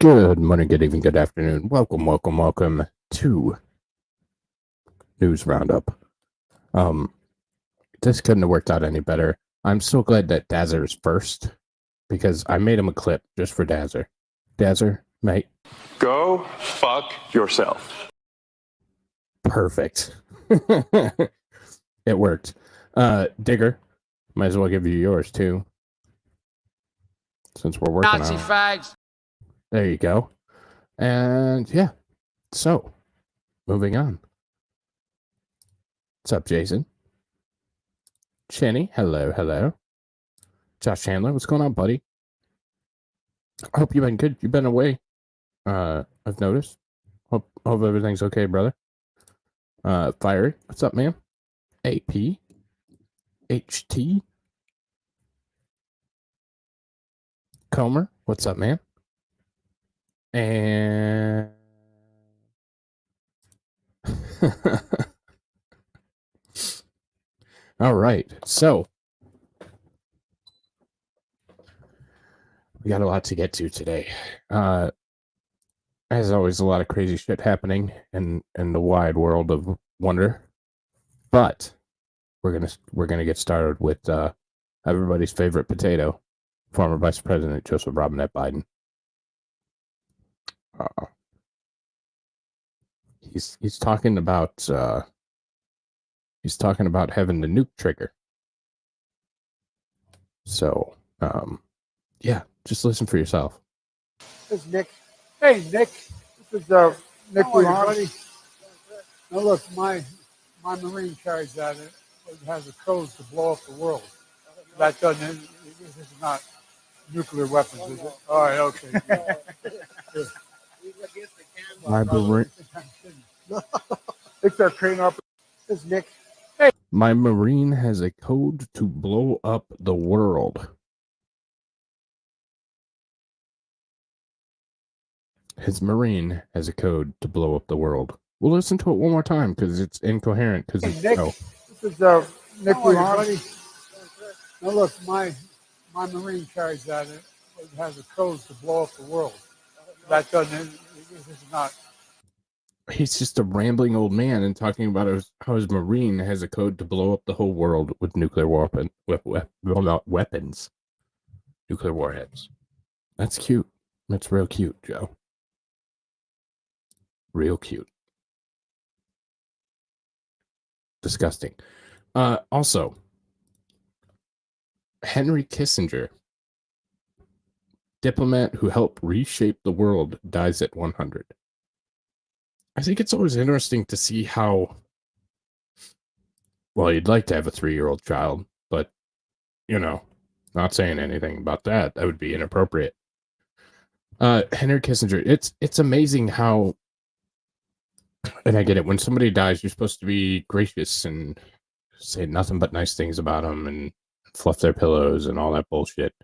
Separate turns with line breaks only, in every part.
Good morning, good evening, good afternoon. Welcome to News Roundup. This couldn't have worked out any better. I'm so glad that Dazzer is first because I made him a clip just for Dazzer. Dazzer, mate.
Go fuck yourself.
Perfect. It worked. Digger, might as well give you yours too. Since we're working
Nazi
on
fags.
There you go. And yeah. So, moving on. What's up, Jason? Chenny, hello. Josh Chandler, what's going on, buddy? I hope you've been good. You've been away. I've noticed. Hope everything's okay, brother. Fiery, what's up, man? AP, HT, Comer, what's up, man? And all right, so we got a lot to get to today. As always, a lot of crazy shit happening in the wide world of wonder. But we're gonna get started with everybody's favorite potato, former Vice President Joseph Robinette Biden. He's talking about having the nuke trigger. So yeah, just listen for yourself.
This is Nick. Hey, Nick. This is Nick with you, buddy. Now look, my Marine carries that. It has a code to blow up the world. That doesn't. This is not nuclear weapons, is it? All right, okay.
My Marine.
Pick that crane up. This is Nick. Hey.
My Marine has a code to blow up the world. His Marine has a code to blow up the world. We'll listen to it one more time because it's incoherent. Because it's
Nick. This is Nick with you, buddy. Now look, my Marine carries that. It has a code to blow up the world. That doesn't. This is not.
He's just a rambling old man and talking about how his Marine has a code to blow up the whole world with nuclear weapons, nuclear warheads. That's cute. That's real cute, Joe. Real cute. Disgusting. Also, Henry Kissinger, diplomat who helped reshape the world, dies at 100. I think it's always interesting to see how, well, you'd like to have a 3-year-old child, but, not saying anything about that. That would be inappropriate. Henry Kissinger, it's amazing how, and I get it, when somebody dies, you're supposed to be gracious and say nothing but nice things about them and fluff their pillows and all that bullshit.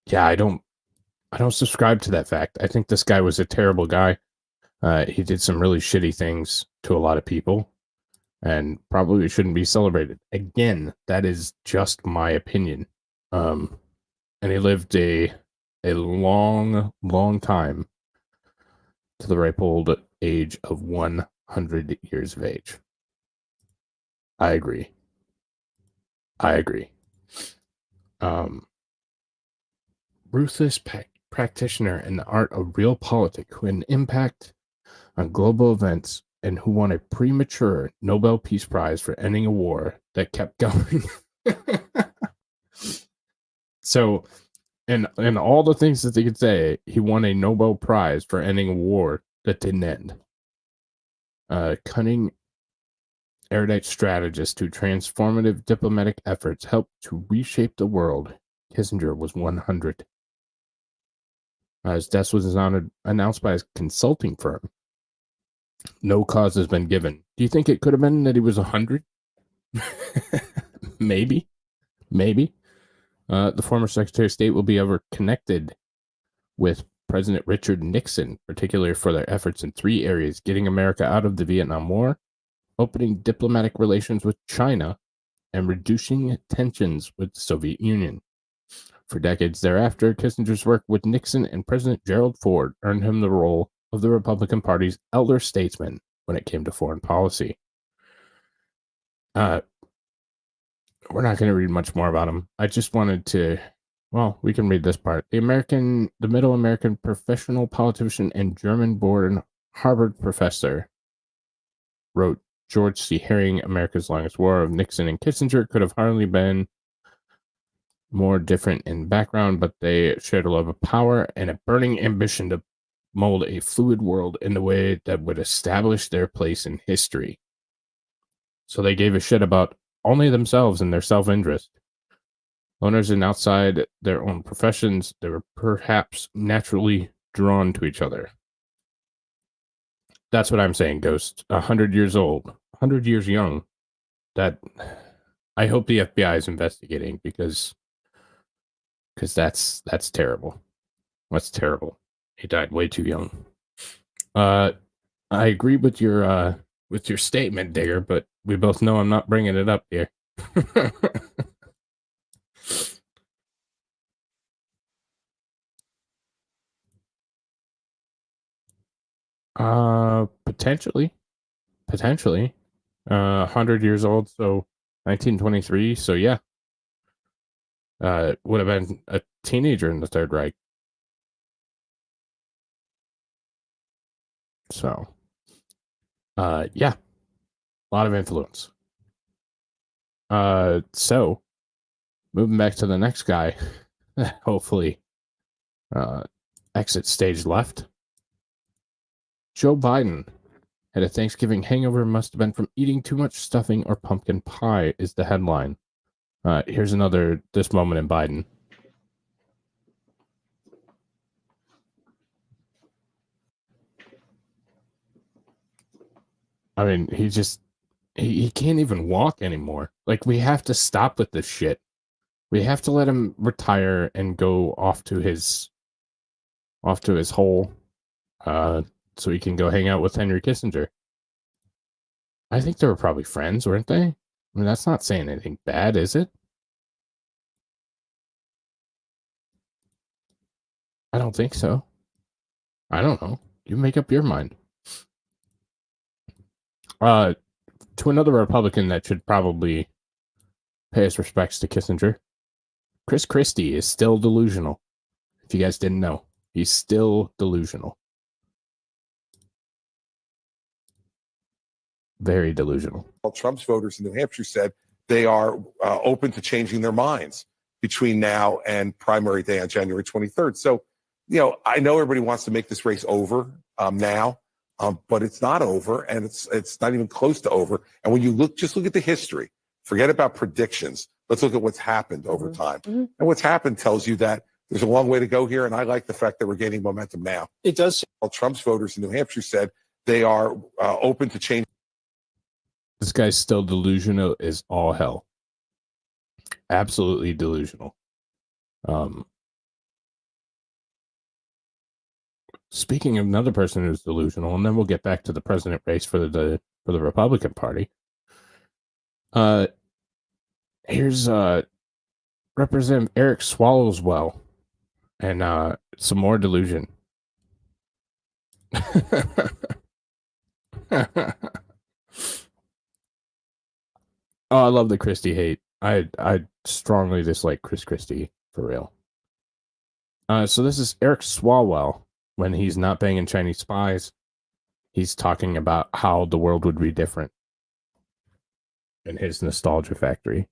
Yeah, I don't subscribe to that fact. I think this guy was a terrible guy. He did some really shitty things to a lot of people and probably shouldn't be celebrated. Again, that is just my opinion. And he lived a long time to the ripe old age of 100 years of age. I agree. Ruthless practitioner in the art of real politics who had an impact on global events and who won a premature Nobel Peace Prize for ending a war that kept going. So, and all the things that they could say, he won a Nobel Prize for ending a war that didn't end. Cunning, erudite strategist who transformative diplomatic efforts helped to reshape the world. Kissinger was 100. His death was announced by his consulting firm. No cause has been given. Do you think it could have been that he was 100? Maybe. The former Secretary of State will be ever connected with President Richard Nixon, particularly for their efforts in 3 areas: getting America out of the Vietnam War, opening diplomatic relations with China, and reducing tensions with the Soviet Union. For decades thereafter, Kissinger's work with Nixon and President Gerald Ford earned him the role of the Republican Party's elder statesman when it came to foreign policy. We're not going to read much more about him. I just wanted to, well, we can read this part. The Middle American professional politician and German-born Harvard professor, wrote George C. Herring, America's Longest War of Nixon and Kissinger could have hardly been more different in background, but they shared a love of power and a burning ambition to mold a fluid world in the way that would establish their place in history. So they gave a shit about only themselves and their self-interest. Owners and outside their own professions, they were perhaps naturally drawn to each other. That's what I'm saying, Ghost. 100 years old, 100 years young. That I hope the FBI is investigating because that's terrible. That's terrible. He died way too young. I agree with your statement, Digger, but we both know I'm not bringing it up here. Potentially. 100 years old, so 1923. So yeah, would have been a teenager in the Third Reich. So, yeah, a lot of influence. So moving back to the next guy, hopefully, exit stage left. Joe Biden had a Thanksgiving hangover, must have been from eating too much stuffing or pumpkin pie, is the headline. Here's another this moment in Biden. I mean, he can't even walk anymore. Like, we have to stop with this shit. We have to let him retire and go off to his hole, so he can go hang out with Henry Kissinger. I think they were probably friends, weren't they? I mean, that's not saying anything bad, is it? I don't think so. I don't know. You make up your mind. To another Republican that should probably pay his respects to Kissinger, Chris Christie is still delusional. If you guys didn't know, he's still delusional. Very delusional.
Trump's voters in New Hampshire said they are open to changing their minds between now and primary day on January 23rd. So, you know, I know everybody wants to make this race over now, but it's not over, and it's not even close to over. And when you just look at the history, forget about predictions. Let's look at what's happened over time. Mm-hmm. And what's happened tells you that there's a long way to go here, and I like the fact that we're gaining momentum now.
It does.
Trump's voters in New Hampshire said they are open to change.
This guy's still delusional as all hell. Absolutely delusional. Speaking of another person who's delusional, and then we'll get back to the president race for the Republican Party. Here's Representative Eric Swallowswell and some more delusion. Oh, I love the Christie hate. I strongly dislike Chris Christie, for real. So this is Eric Swalwell. When he's not banging Chinese spies, he's talking about how the world would be different in his nostalgia factory.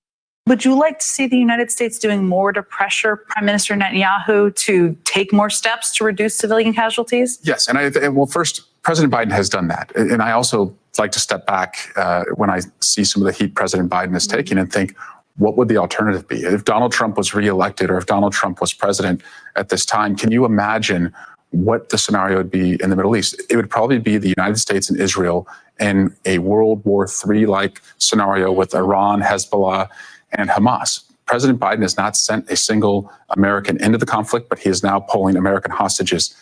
Would you like to see the United States doing more to pressure Prime Minister Netanyahu to take more steps to reduce civilian casualties?
Yes, and first, President Biden has done that. And I also like to step back when I see some of the heat President Biden is taking and think, what would the alternative be? If Donald Trump was reelected or if Donald Trump was president at this time, can you imagine what the scenario would be in the Middle East? It would probably be the United States and Israel in a World War III-like scenario with Iran, Hezbollah, and Hamas. President Biden has not sent a single American into the conflict, but he is now pulling American hostages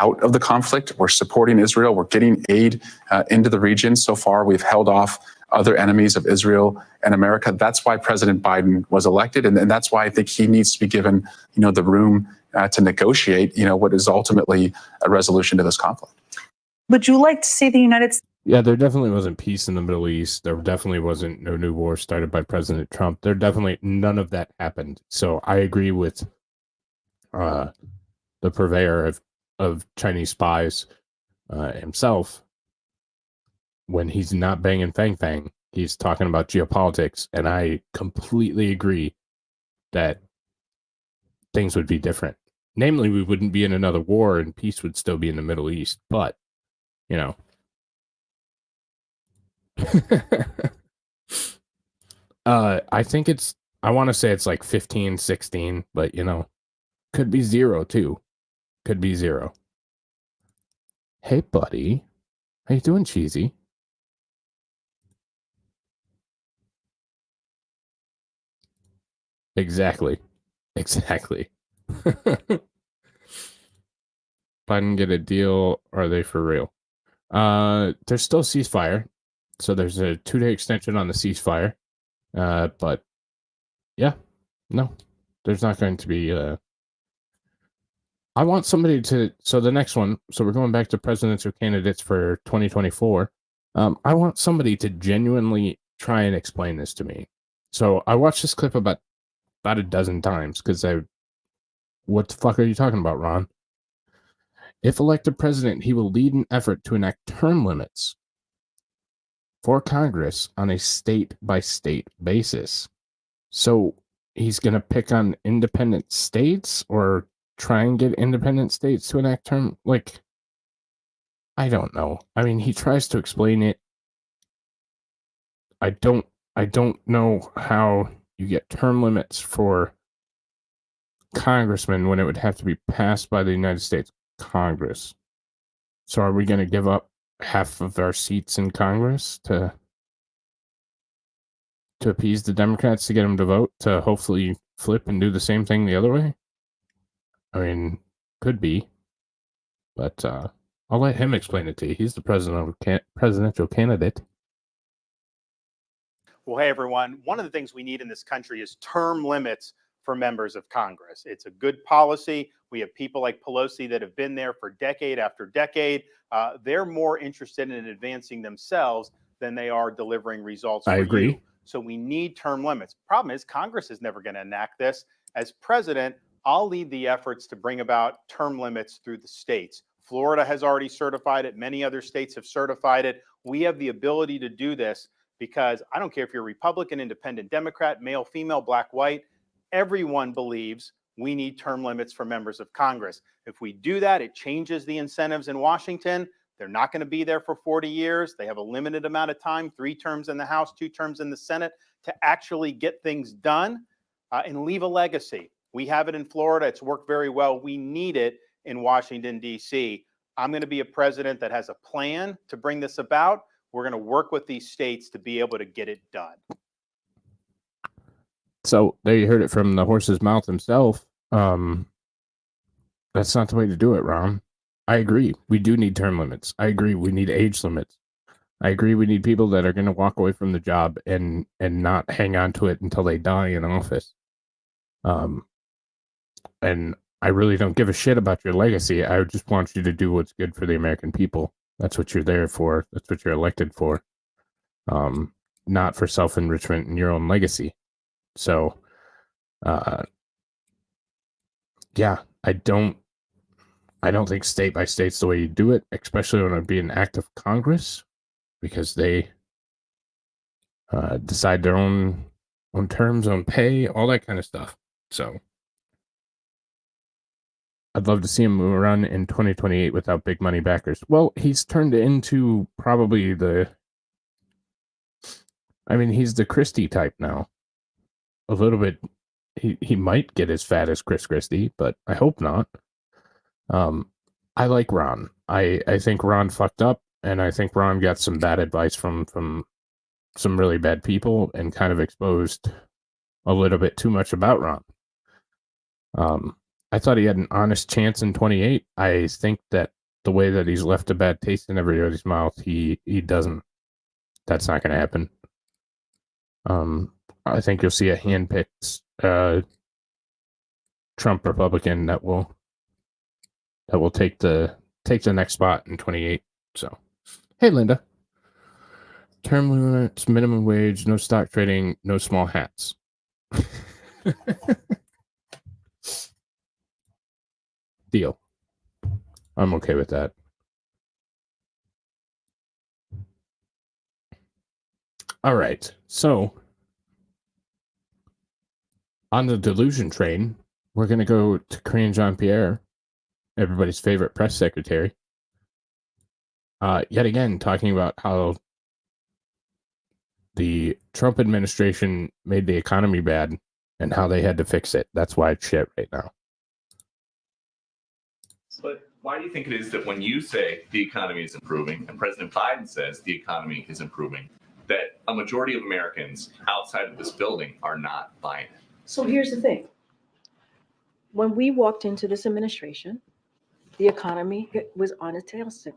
out of the conflict. We're supporting Israel. We're getting aid into the region. So far, we've held off other enemies of Israel and America. That's why President Biden was elected, and that's why I think he needs to be given, the room to negotiate, what is ultimately a resolution to this conflict.
Would you like to see the United States?
Yeah, there definitely wasn't peace in the Middle East. There definitely wasn't no new war started by President Trump. There definitely none of that happened. So I agree with the purveyor of Chinese spies himself. When he's not banging Fang Fang, he's talking about geopolitics, and I completely agree that things would be different. Namely, we wouldn't be in another war, and peace would still be in the Middle East. But I think I want to say it's like 15, 16, but could be 0 too. Could be 0. Hey, buddy. How you doing, Cheesy? Exactly. Biden get a deal. Are they for real? There's still ceasefire. So there's a 2-day extension on the ceasefire. But yeah, no, there's not going to be. I want somebody to. So the next one. So we're going back to presidential candidates for 2024. I want somebody to genuinely try and explain this to me. So I watched this clip about a dozen times because what the fuck are you talking about, Ron? If elected president, he will lead an effort to enact term limits for Congress on a state-by-state basis. So he's going to pick on independent states or try and get independent states to enact term? Like, I don't know. I mean, he tries to explain it. I don't know how you get term limits for congressmen when it would have to be passed by the United States Congress. So are we going to give up half of our seats in Congress to appease the Democrats to get them to vote to hopefully flip and do the same thing the other way? I mean, could be, but I'll let him explain it to you. He's the presidential candidate.
Well, hey, everyone. One of the things we need in this country is term limits for members of Congress. It's a good policy. We have people like Pelosi that have been there for decade after decade. They're more interested in advancing themselves than they are delivering results for you. So we need term limits. Problem is, Congress is never going to enact this. As president, I'll lead the efforts to bring about term limits through the states. Florida has already certified it. Many other states have certified it. We have the ability to do this because I don't care if you're Republican, Independent, Democrat, male, female, black, white. Everyone believes we need term limits for members of Congress. If we do that, it changes the incentives in Washington. They're not going to be there for 40 years. They have a limited amount of time, 3 terms in the House, 2 terms in the Senate, to actually get things done and leave a legacy. We have it in Florida. It's worked very well. We need it in Washington, D.C. I'm going to be a president that has a plan to bring this about. We're going to work with these states to be able to get it done.
So there you heard it from the horse's mouth himself. That's not the way to do it, Ron. I agree. We do need term limits. I agree. We need age limits. I agree. We need people that are going to walk away from the job and not hang on to it until they die in office. And I really don't give a shit about your legacy. I just want you to do what's good for the American people. That's what you're there for. That's what you're elected for. Not for self-enrichment and your own legacy. So, yeah, I don't think state by state's the way you do it, especially when it would be an act of Congress, because they decide their own terms, own pay, all that kind of stuff. So, I'd love to see him move around in 2028 without big money backers. Well, he's turned into probably he's the Christie type now. A little bit. He might get as fat as Chris Christie, but I hope not. I like Ron. I think Ron fucked up, and I think Ron got some bad advice from some really bad people and kind of exposed a little bit too much about Ron. I thought he had an honest chance in 28. I think that the way that he's left a bad taste in everybody's mouth, he doesn't. That's not going to happen. I think you'll see a handpicked Trump Republican that will take the next spot in 28. So, hey, Linda. Term limits, minimum wage, no stock trading, no small hats. Deal. I'm okay with that. All right. So, on the delusion train, we're going to go to Karine Jean-Pierre, everybody's favorite press secretary. Yet again, talking about how the Trump administration made the economy bad and how they had to fix it. That's why it's shit right now.
But why do you think it is that when you say the economy is improving and President Biden says the economy is improving, that a majority of Americans outside of this building are not buying it?
So here's the thing. When we walked into this administration, the economy was on a tailspin.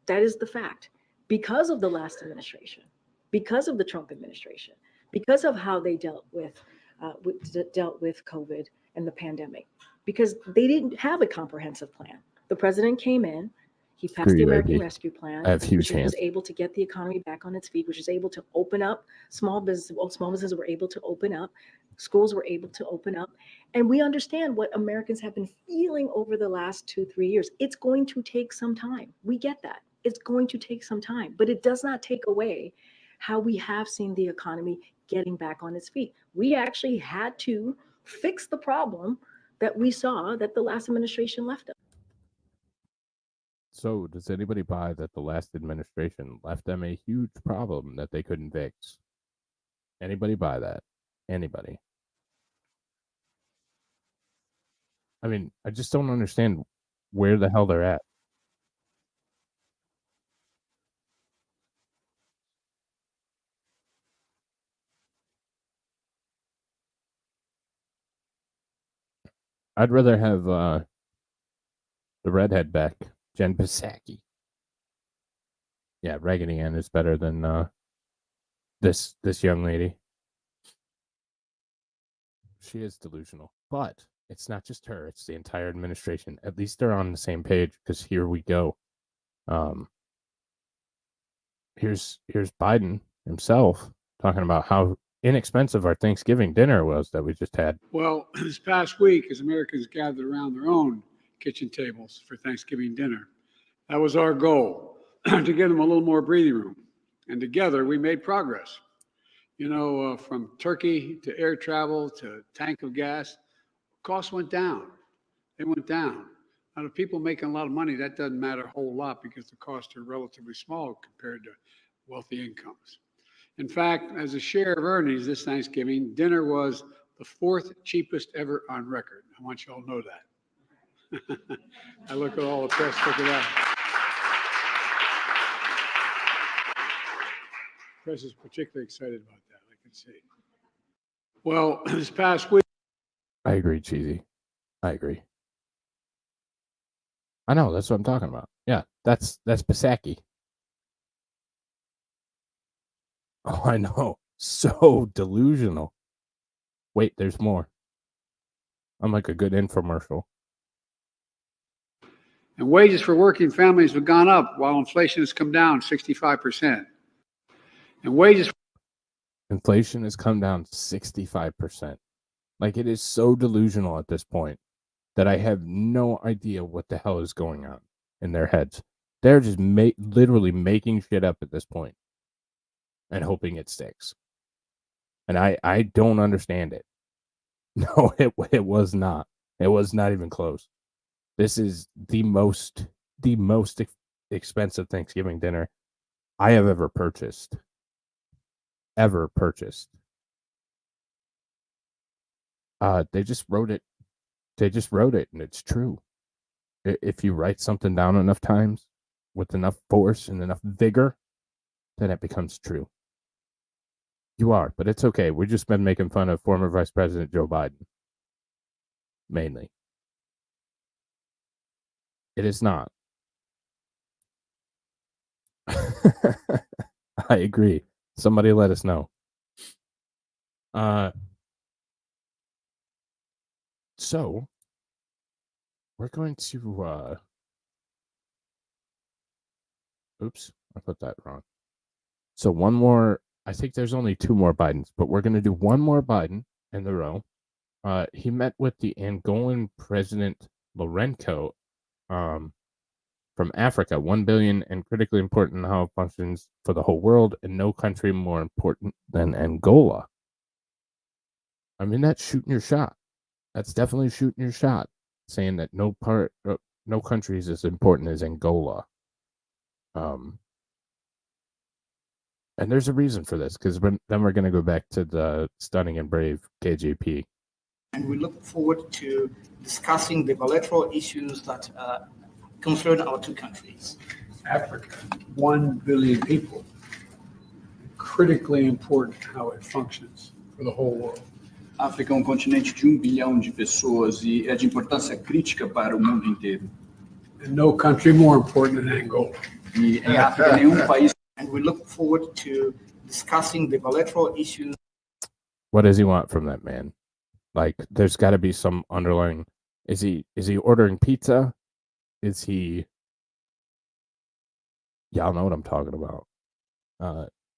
That is the fact. Because of the last administration, because of the Trump administration, because of how they dealt with COVID and the pandemic, because they didn't have a comprehensive plan. The president came in, he passed the American Rescue Plan, which was able to get the economy back on its feet, which was able to open up small businesses. Well, small businesses were able to open up, schools were able to open up. And we understand what Americans have been feeling over the last 2-3 years. It's going to take some time. We get that. It's going to take some time, but it does not take away how we have seen the economy getting back on its feet. We actually had to fix the problem that we saw that the last administration left us.
So, does anybody buy that the last administration left them a huge problem that they couldn't fix? Anybody buy that? Anybody? I mean, I just don't understand where the hell they're at. I'd rather have the redhead back, Jen Psaki. Yeah, Raggedy Ann is better than this young lady. She is delusional, but it's not just her; it's the entire administration. At least they're on the same page. Because here we go. Here's Biden himself talking about how inexpensive our Thanksgiving dinner was that we just had.
Well, this past week, as Americans gathered around their own kitchen tables for Thanksgiving dinner, that was our goal, to give them a little more breathing room. And together, we made progress. You know, from turkey to air travel to tank of gas, costs went down. They went down. Now, the people making a lot of money, that doesn't matter a whole lot because the costs are relatively small compared to wealthy incomes. In fact, as a share of earnings this Thanksgiving, dinner was the 4th cheapest ever on record. I want you all to know that. I look at all the press, look at that. The press is particularly excited about that, I can see. Well, this past week.
I agree, Cheesy. I agree. I know, that's what I'm talking about. Yeah, that's Psaki. Oh, I know. So delusional. Wait, there's more. I'm like a good infomercial.
And wages for working families have gone up while inflation has come down 65%. And wages.
Inflation has come down 65%. Like, it is so delusional at this point that I have no idea what the hell is going on in their heads. They're just literally making shit up at this point and hoping it sticks. And I don't understand it. No, it was not. It was not even close. This is the most expensive Thanksgiving dinner I have ever purchased. They just wrote it. And it's true. If you write something down enough times with enough force and enough vigor, then it becomes true. You are, but it's okay. We've just been making fun of former Vice President Joe Biden. Mainly. It is not. I agree. Somebody let us know. So we're going to oops, I put that wrong. So one more, I think there's only 2 more Bidens, but we're going to do one more Biden in the row. He met with the Angolan President Lourenço from Africa, 1 billion and critically important in how it functions for the whole world, and no country more important than Angola. I mean, that's shooting your shot. That's definitely shooting your shot, saying that no country is as important as Angola. And there's a reason for this, because then we're going to go back to the stunning and brave KJP.
And we look forward to discussing the bilateral issues that concern our 2 countries.
Africa, 1 billion people. Critically important how it functions for the whole world.
África é continente de 1 bilhão de pessoas e é de importância crítica para o mundo inteiro.
And no country more important than Angola.
E em África nenhum país.
And we look forward to discussing the bilateral issues.
What does he want from that man? Like, there's got to be some underlying. Is he ordering pizza? Is he? Y'all know what I'm talking about.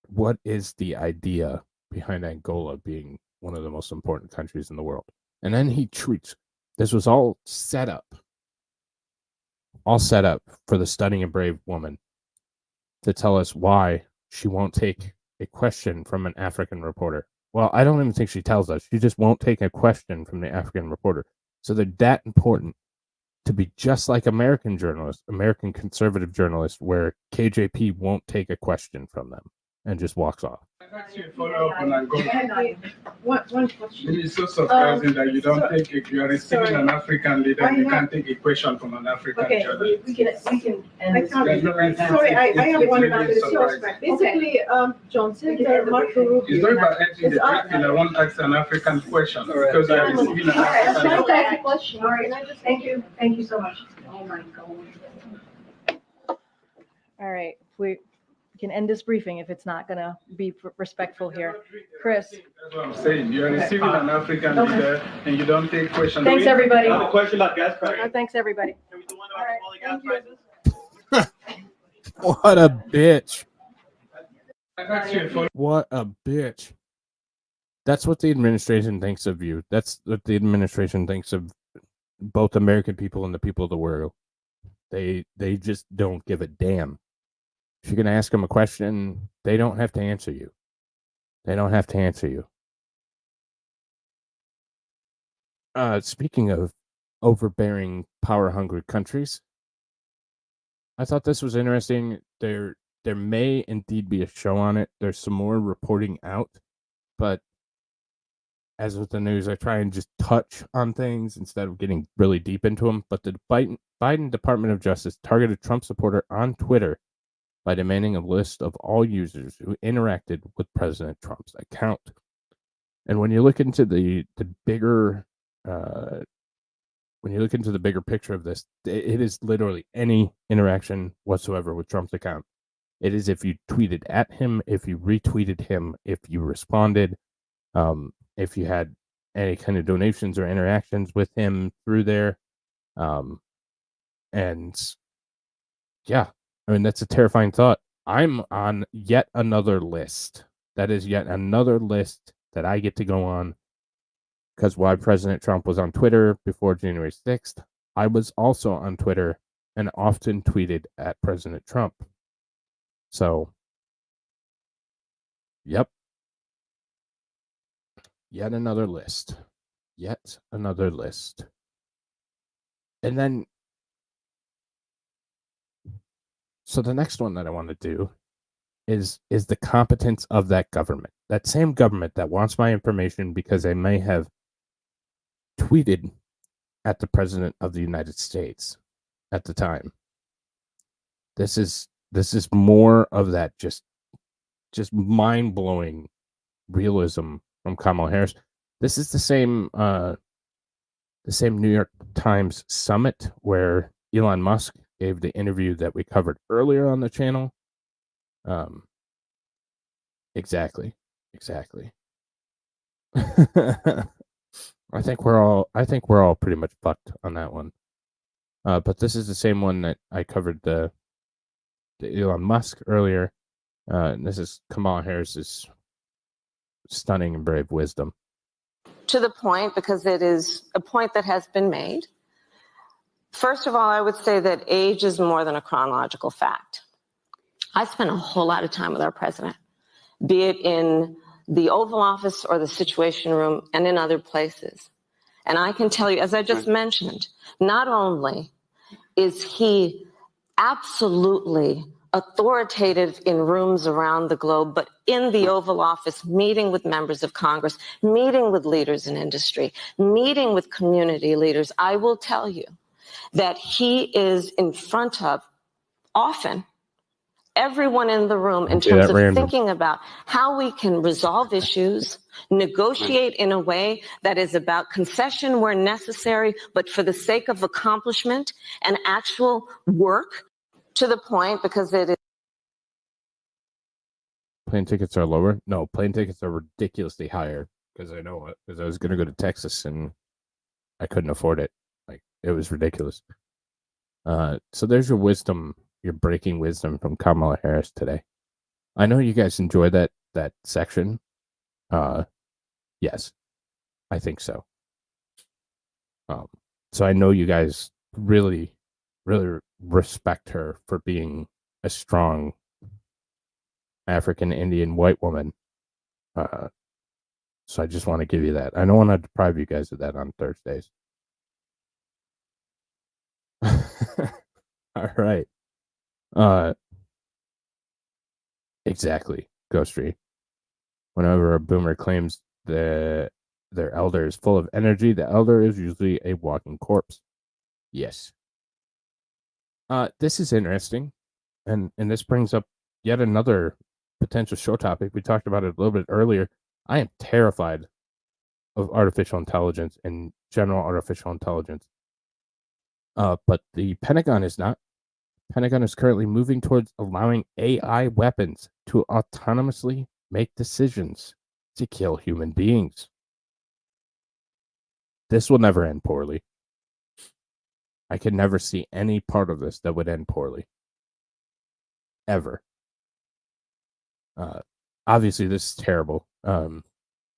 What is the idea behind Angola being one of the most important countries in the world? And then he tweets. This was all set up for the stunning and brave woman to tell us why she won't take a question from an African reporter. Well, I don't even think she tells us. She just won't take a question from the African reporter. So they're that important to be just like American journalists, American conservative journalists, where KJP won't take a question from them and just walks off.
Follow up on Angola.
One question.
It is so surprising that you don't take if you are receiving an African leader, you can't take a question from an African journalist.
We can end this right now. Sorry, I have one about this. Basically, Johnson, Marco Rubio.
It's not about answering the question. I want to ask an African question because you are receiving an African
question. All right, thank you. Thank you so much. Oh my God.
All right, we can end this briefing if it's not going to be respectful here. Chris.
That's what I'm saying. You are receiving an African leader and you don't take questions.
Thanks, everybody.
I have a question about gas prices.
Thanks, everybody.
Can we do one about falling gas prices?
What a bitch.
Actually,
What a bitch. That's what the administration thinks of you. That's what the administration thinks of both American people and the people of the world. They just don't give a damn. If you're going to ask them a question, they don't have to answer you. They don't have to answer you. Speaking of overbearing, power-hungry countries, I thought this was interesting. There may indeed be a show on it. There's some more reporting out, but as with the news, I try and just touch on things instead of getting really deep into them. But the Biden Department of Justice targeted Trump supporter on Twitter by demanding a list of all users who interacted with President Trump's account. And when you look into the bigger picture of this, it is literally any interaction whatsoever with Trump's account. It is if you tweeted at him, if you retweeted him, if you responded, if you had any kind of donations or interactions with him through there. And yeah, I mean, that's a terrifying thought. I'm on yet another list. That is yet another list that I get to go on. Because while President Trump was on Twitter before January 6th, I was also on Twitter and often tweeted at President Trump. So, yep. Yet another list. Yet another list. And then, so the next one that I want to do is the competence of that government. That same government that wants my information because they may have tweeted at the President of the United States at the time. This is more of that just mind-blowing realism from Kamala Harris. This is the same New York Times summit where Elon Musk gave the interview that we covered earlier on the channel. Exactly. I think we're all pretty much fucked on that one. But this is the same one that I covered the Elon Musk earlier. And this is Kamala Harris's stunning and brave wisdom.
To the point, because it is a point that has been made. First of all, I would say that age is more than a chronological fact. I spent a whole lot of time with our president, be it in the Oval Office or the Situation Room and in other places. And I can tell you, as I just mentioned, not only is he absolutely authoritative in rooms around the globe, but in the Oval Office, meeting with members of Congress, meeting with leaders in industry, meeting with community leaders, I will tell you that he is in front of often everyone in the room in terms of thinking about how we can resolve issues, negotiate in a way that is about concession where necessary, but for the sake of accomplishment and actual work, to the point, because it is.
Plane tickets are lower? No, plane tickets are ridiculously higher, because I know it, because I was going to go to Texas and I couldn't afford it. Like, it was ridiculous. So there's your wisdom, your breaking wisdom from Kamala Harris today. I know you guys enjoy that section. Yes, I think so. So I know you guys really, really respect her for being a strong African Indian white woman. So I just want to give you that. I don't want to deprive you guys of that on Thursdays. All right. Exactly, Ghostry. Whenever a boomer claims their elder is full of energy, the elder is usually a walking corpse. Yes. This is interesting, and this brings up yet another potential show topic. We talked about it a little bit earlier. I am terrified of artificial intelligence and general artificial intelligence. But the Pentagon is not. Pentagon is currently moving towards allowing AI weapons to autonomously make decisions to kill human beings. This will never end poorly. I can never see any part of this that would end poorly. Ever. Obviously, this is terrible. And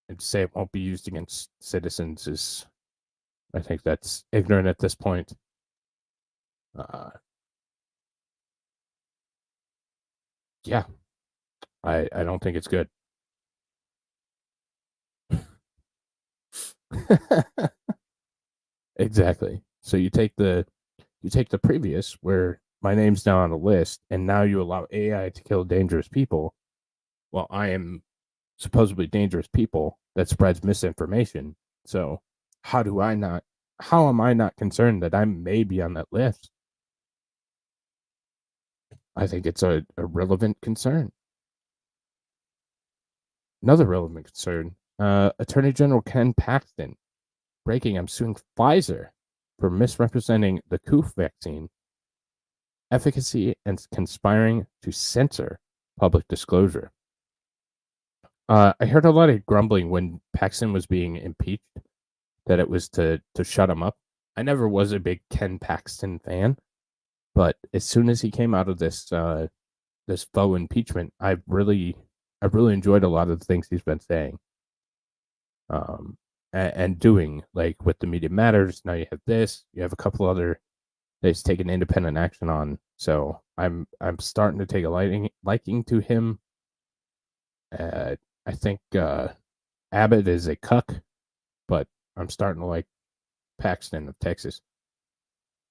to say it won't be used against citizens is, I think that's ignorant at this point. Yeah, I don't think it's good. Exactly. So you take the previous where my name's now on the list, and now you allow AI to kill dangerous people. Well, I am supposedly dangerous people that spreads misinformation. So how am I not concerned that I may be on that list? I think it's a relevant concern. Another relevant concern, Attorney General Ken Paxton, breaking, I'm suing Pfizer for misrepresenting the COOF vaccine efficacy and conspiring to censor public disclosure. I heard a lot of grumbling when Paxton was being impeached that it was to shut him up. I never was a big Ken Paxton fan, but as soon as he came out of this this faux impeachment, I've really enjoyed a lot of the things he's been saying. And doing, like with the Media Matters. Now you have this, you have a couple other that he's taken independent action on. So I'm starting to take a liking to him. I think Abbott is a cuck, but I'm starting to like Paxton of Texas.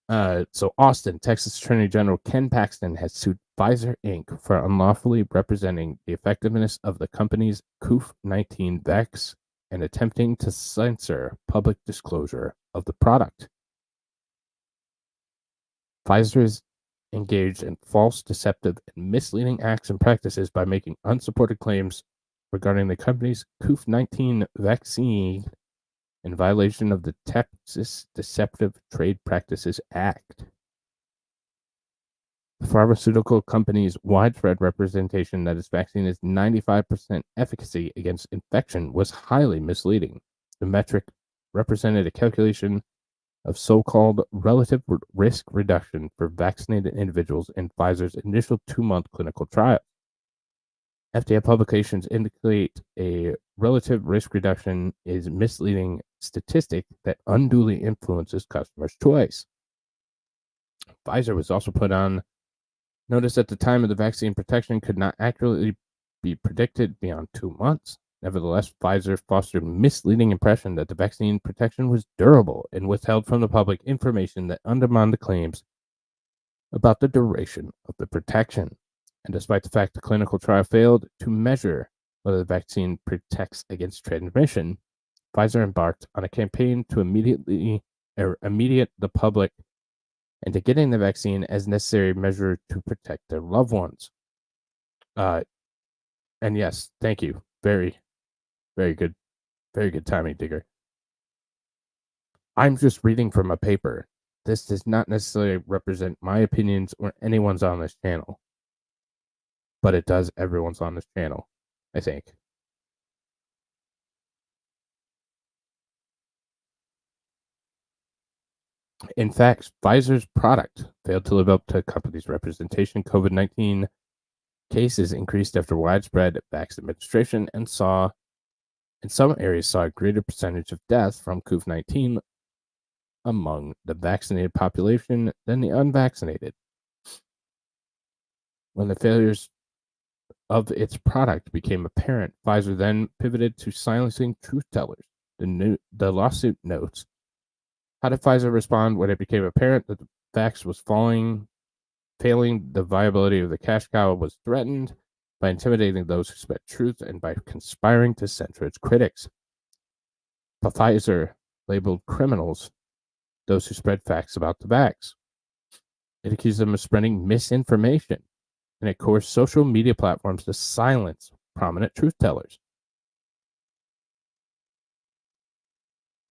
So Austin, Texas Attorney General Ken Paxton has sued Pfizer Inc. for unlawfully representing the effectiveness of the company's COVID-19 vax and attempting to censor public disclosure of the product. Pfizer is engaged in false, deceptive, and misleading acts and practices by making unsupported claims regarding the company's COVID-19 vaccine in violation of the Texas Deceptive Trade Practices Act. The pharmaceutical company's widespread representation that its vaccine is 95% efficacy against infection was highly misleading. The metric represented a calculation of so-called relative risk reduction for vaccinated individuals in Pfizer's initial 2-month clinical trial. FDA publications indicate a relative risk reduction is a misleading statistic that unduly influences customers' choice. Pfizer was also put on notice at the time of the vaccine protection could not accurately be predicted beyond 2 months. Nevertheless, Pfizer fostered a misleading impression that the vaccine protection was durable and withheld from the public information that undermined the claims about the duration of the protection. And despite the fact the clinical trial failed to measure whether the vaccine protects against transmission, Pfizer embarked on a campaign to immediate the public into getting the vaccine as necessary measure to protect their loved ones. And yes, thank you. Very, very good timing, Digger. I'm just reading from a paper. This does not necessarily represent my opinions or anyone's on this channel. But it does everyone's on this channel, I think. In fact, Pfizer's product failed to live up to the company's representation. COVID-19 cases increased after widespread vaccine administration and in some areas saw a greater percentage of deaths from COVID-19 among the vaccinated population than the unvaccinated. When the failures of its product became apparent, Pfizer then pivoted to silencing truth tellers. The lawsuit notes, how did Pfizer respond when it became apparent that the vax was failing, the viability of the cash cow was threatened? By intimidating those who spread truth and by conspiring to censor its critics. Pfizer labeled criminals those who spread facts about the vax. It accused them of spreading misinformation, and it coerced social media platforms to silence prominent truth tellers.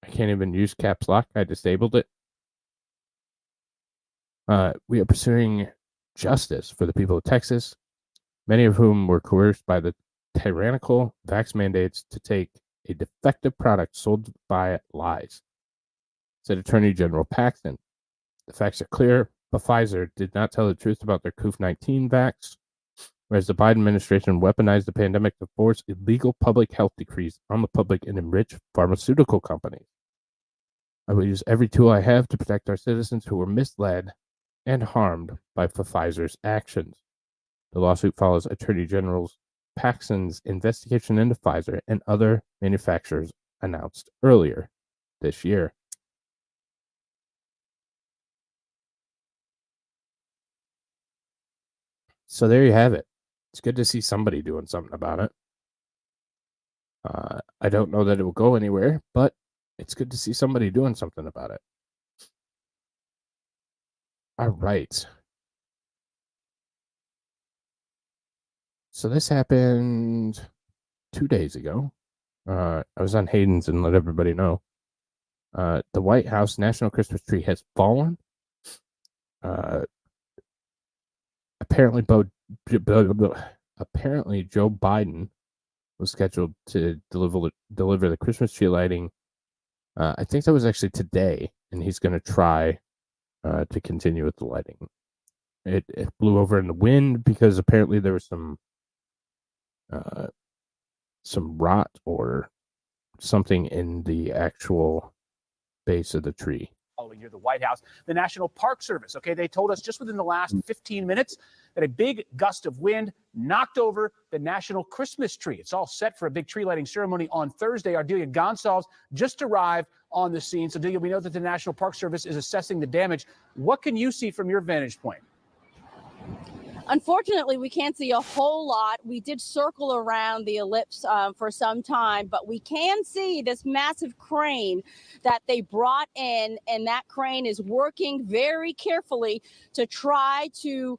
I can't even use caps lock. I disabled it. We are pursuing justice for the people of Texas, many of whom were coerced by the tyrannical vax mandates to take a defective product sold by lies, said Attorney General Paxton. The facts are clear, but Pfizer did not tell the truth about their COVID-19 vax, whereas the Biden administration weaponized the pandemic to force illegal public health decrees on the public and enrich pharmaceutical companies. I will use every tool I have to protect our citizens who were misled and harmed by Pfizer's actions. The lawsuit follows Attorney General Paxton's investigation into Pfizer and other manufacturers announced earlier this year. So there you have it. It's good to see somebody doing something about it. I don't know that it will go anywhere, but it's good to see somebody doing something about it. All right. So this happened 2 days ago. I was on Hayden's and let everybody know. The White House National Christmas tree has fallen. Apparently, Joe Biden was scheduled to deliver the Christmas tree lighting. I think that was actually today, and he's going to try to continue with the lighting. It blew over in the wind because apparently there was some rot or something in the actual base of the tree.
Near the White House, the National Park Service. Okay, they told us just within the last 15 minutes that a big gust of wind knocked over the national Christmas tree. It's all set for a big tree lighting ceremony on Thursday. Our Delia Gonsalves just arrived on the scene. So, Delia, we know that the National Park Service is assessing the damage. What can you see from your vantage point?
Unfortunately, we can't see a whole lot. We did circle around the ellipse for some time, but we can see this massive crane that they brought in, and that crane is working very carefully to try to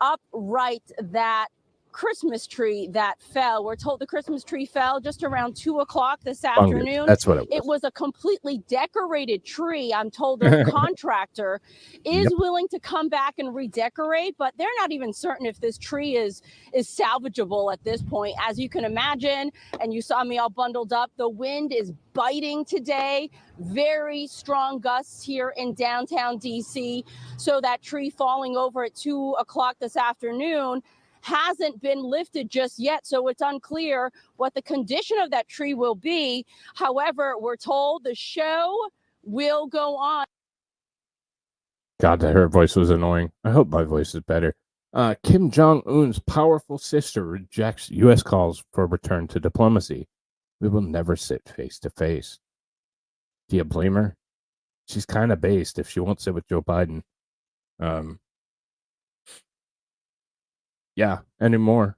upright that Christmas tree that fell. We're told the Christmas tree fell just around 2 o'clock this
Fungus.
afternoon.
That's what it was.
It was a completely decorated tree. I'm told the contractor is willing to come back and redecorate, but they're not even certain if this tree is salvageable at this point. As you can imagine, and you saw me all bundled up, the wind is biting today. Very strong gusts here in downtown DC. So that tree falling over at 2 o'clock this afternoon hasn't been lifted just yet, so it's unclear what the condition of that tree will be. However, we're told the show will go on.
God, that her voice was annoying. I hope my voice is better. Kim Jong-un's powerful sister rejects U.S. calls for return to diplomacy. We will never sit face to face. Do you blame her? She's kind of based if she won't sit with Joe Biden. Yeah, anymore.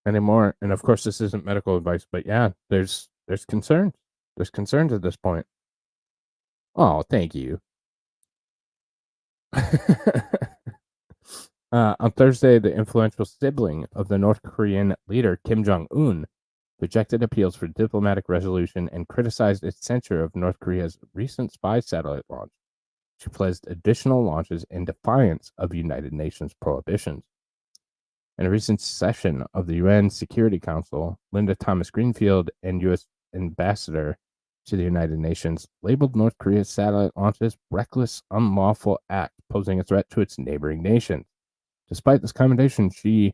And of course, this isn't medical advice, but yeah, there's concerns. There's concerns at this point. Oh, thank you. On Thursday, the influential sibling of the North Korean leader Kim Jong-un rejected appeals for diplomatic resolution and criticized its censure of North Korea's recent spy satellite launch. She pledged additional launches in defiance of United Nations prohibitions. In a recent session of the UN Security Council, Linda Thomas-Greenfield and U.S. Ambassador to the United Nations labeled North Korea's satellite launches reckless, unlawful act posing a threat to its neighboring nations. Despite this commendation, she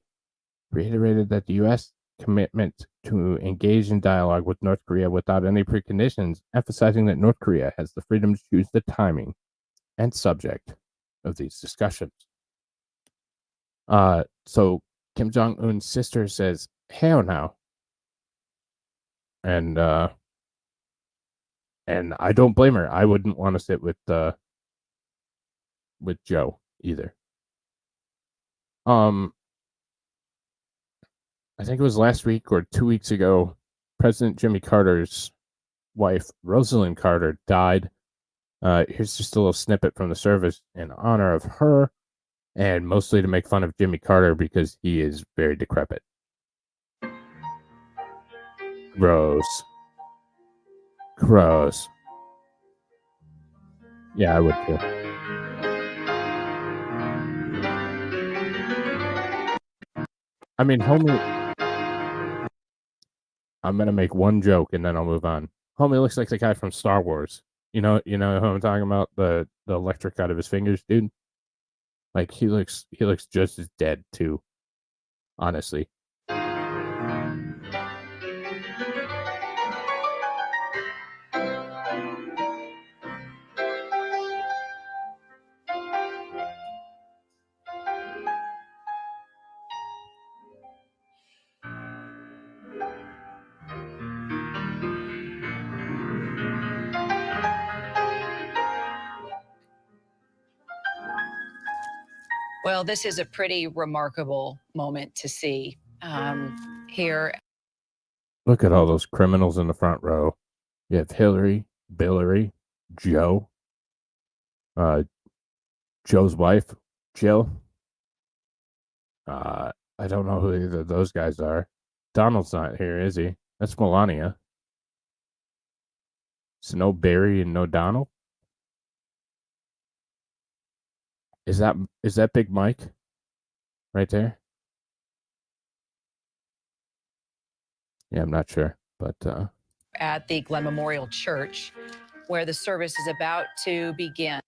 reiterated that the U.S. commitment to engage in dialogue with North Korea without any preconditions, emphasizing that North Korea has the freedom to choose the timing and subject of these discussions. So Kim Jong-un's sister says, hell no. And I don't blame her. I wouldn't want to sit with Joe either. I think it was last week or 2 weeks ago, President Jimmy Carter's wife, Rosalind Carter, died. Here's just a little snippet from the service in honor of her, and mostly to make fun of Jimmy Carter because he is very decrepit. Gross. Yeah, I would too. I mean, homie, I'm gonna make one joke and then I'll move on. Homie looks like the guy from Star Wars. You know who I'm talking about? The electric out of his fingers, dude. Like he looks just as dead too. Honestly.
Well, this is a pretty remarkable moment to see here.
Look at all those criminals in the front row. You have Hillary, Billary, Joe, Joe's wife, Jill. I don't know who either of those guys are. Donald's not here, is he? That's Melania. So no Barry and no Donald? Is that Big Mike? Right there? Yeah, I'm not sure, but
At the Glen Memorial Church, where the service is about to begin.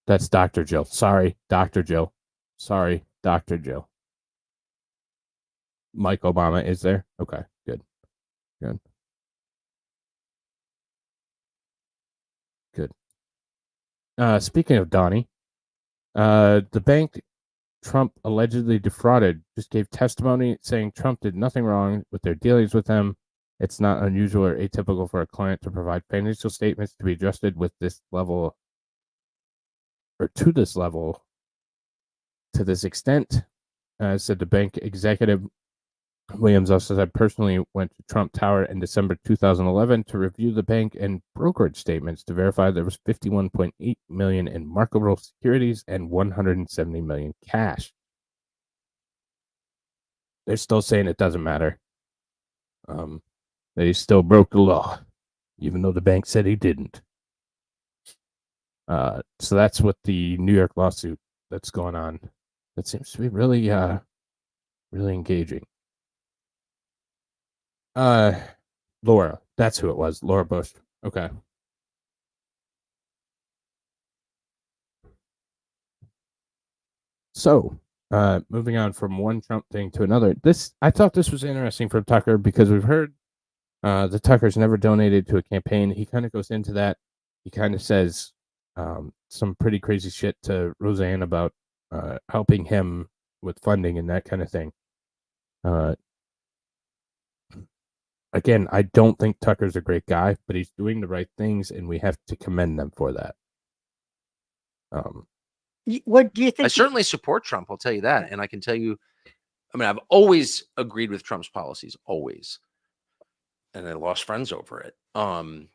That's Dr. Jill. Sorry, Dr. Jill. Sorry, Dr. Jill. Mike Obama is there? Okay, good. Speaking of Donnie, the bank Trump allegedly defrauded just gave testimony saying Trump did nothing wrong with their dealings with them. It's not unusual or atypical for a client to provide financial statements to be adjusted with this level or to this level to this extent, said the bank executive. Williams also said personally went to Trump Tower in December 2011 to review the bank and brokerage statements to verify there was $51.8 million in marketable securities and $170 million cash. they're still saying it doesn't matter. That he still broke the law, even though the bank said he didn't. So that's what the New York lawsuit that's going on. That seems to be really, really engaging. Laura, that's who it was. Laura Bush. Okay. So, moving on from one Trump thing to another. I thought this was interesting from Tucker because we've heard the Tucker's never donated to a campaign. He kind of goes into that. He kind of says some pretty crazy shit to Roseanne about helping him with funding and that kind of thing. Again, I don't think Tucker's a great guy, but he's doing the right things, and we have to commend them for that.
What do you think?
I certainly support Trump, I'll tell you that. And I can tell you, I mean, I've always agreed with Trump's policies, always. And I lost friends over it. And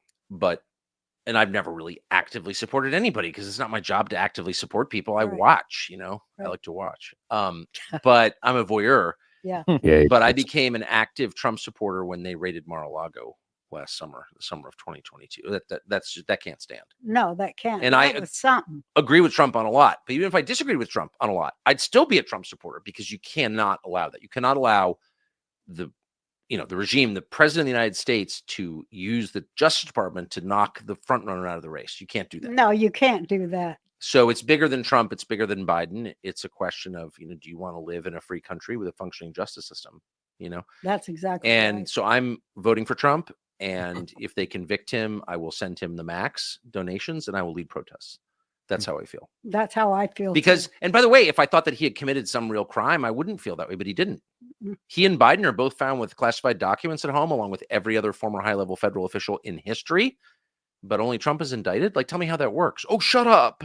I've never really actively supported anybody because it's not my job to actively support people. I watch, I like to watch. But I'm a voyeur.
Yeah.
But I became an active Trump supporter when they raided Mar-a-Lago last summer, the summer of 2022. That can't stand.
No, that can't.
And
that was something.
Agree with Trump on a lot. But even if I disagreed with Trump on a lot, I'd still be a Trump supporter because you cannot allow that. You cannot allow the regime, the president of the United States, to use the Justice Department to knock the front runner out of the race. You can't do that.
No, you can't do that.
So it's bigger than Trump. It's bigger than Biden. It's a question of, do you want to live in a free country with a functioning justice system?
That's exactly
And
right.
so I'm voting for Trump. And if they convict him, I will send him the max donations and I will lead protests. That's how I feel.
That's how I feel.
Because, and by the way, if I thought that he had committed some real crime, I wouldn't feel that way, but he didn't. He and Biden are both found with classified documents at home, along with every other former high-level federal official in history. But only Trump is indicted? Like, tell me how that works. Oh, shut up.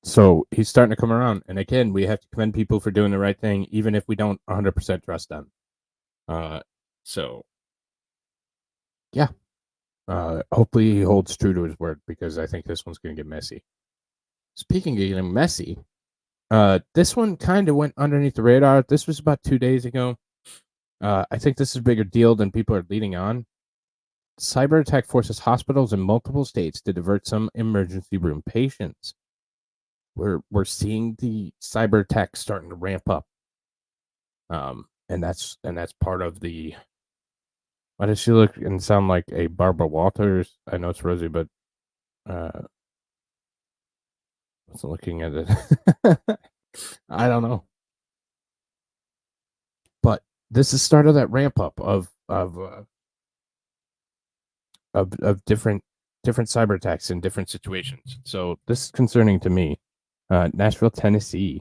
So he's starting to come around. And again, we have to commend people for doing the right thing, even if we don't 100% trust them. Yeah. Hopefully he holds true to his word because I think this one's going to get messy. Speaking of getting messy, this one kind of went underneath the radar. This was about 2 days ago. I think this is a bigger deal than people are leading on. Cyber attack forces hospitals in multiple states to divert some emergency room patients. We're seeing the cyber attack starting to ramp up. And that's part of the. Why does she look and sound like a Barbara Walters? I know it's Rosie, but I wasn't looking at it. I don't know. But this is the start of that ramp up of different cyber attacks in different situations. So this is concerning to me. Nashville, Tennessee.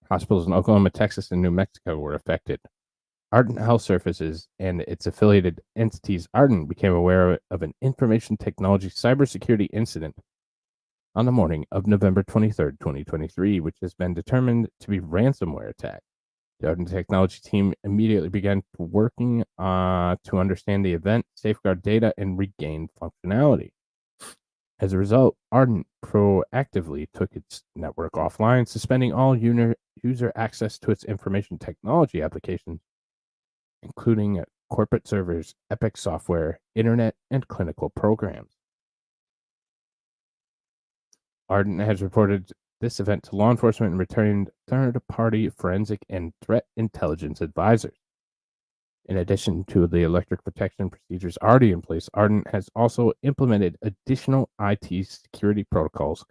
Hospitals in Oklahoma, Texas, and New Mexico were affected. Ardent Health Services and its affiliated entities, Ardent, became aware of an information technology cybersecurity incident on the morning of November 23rd, 2023, which has been determined to be ransomware attack. The Ardent Technology team immediately began working to understand the event, safeguard data, and regain functionality. As a result, Ardent proactively took its network offline, suspending all user access to its information technology applications, including corporate servers, Epic software, internet, and clinical programs. Ardent has reported this event to law enforcement and returned third-party forensic and threat intelligence advisors. In addition to the electric protection procedures already in place, Ardent has also implemented additional IT security protocols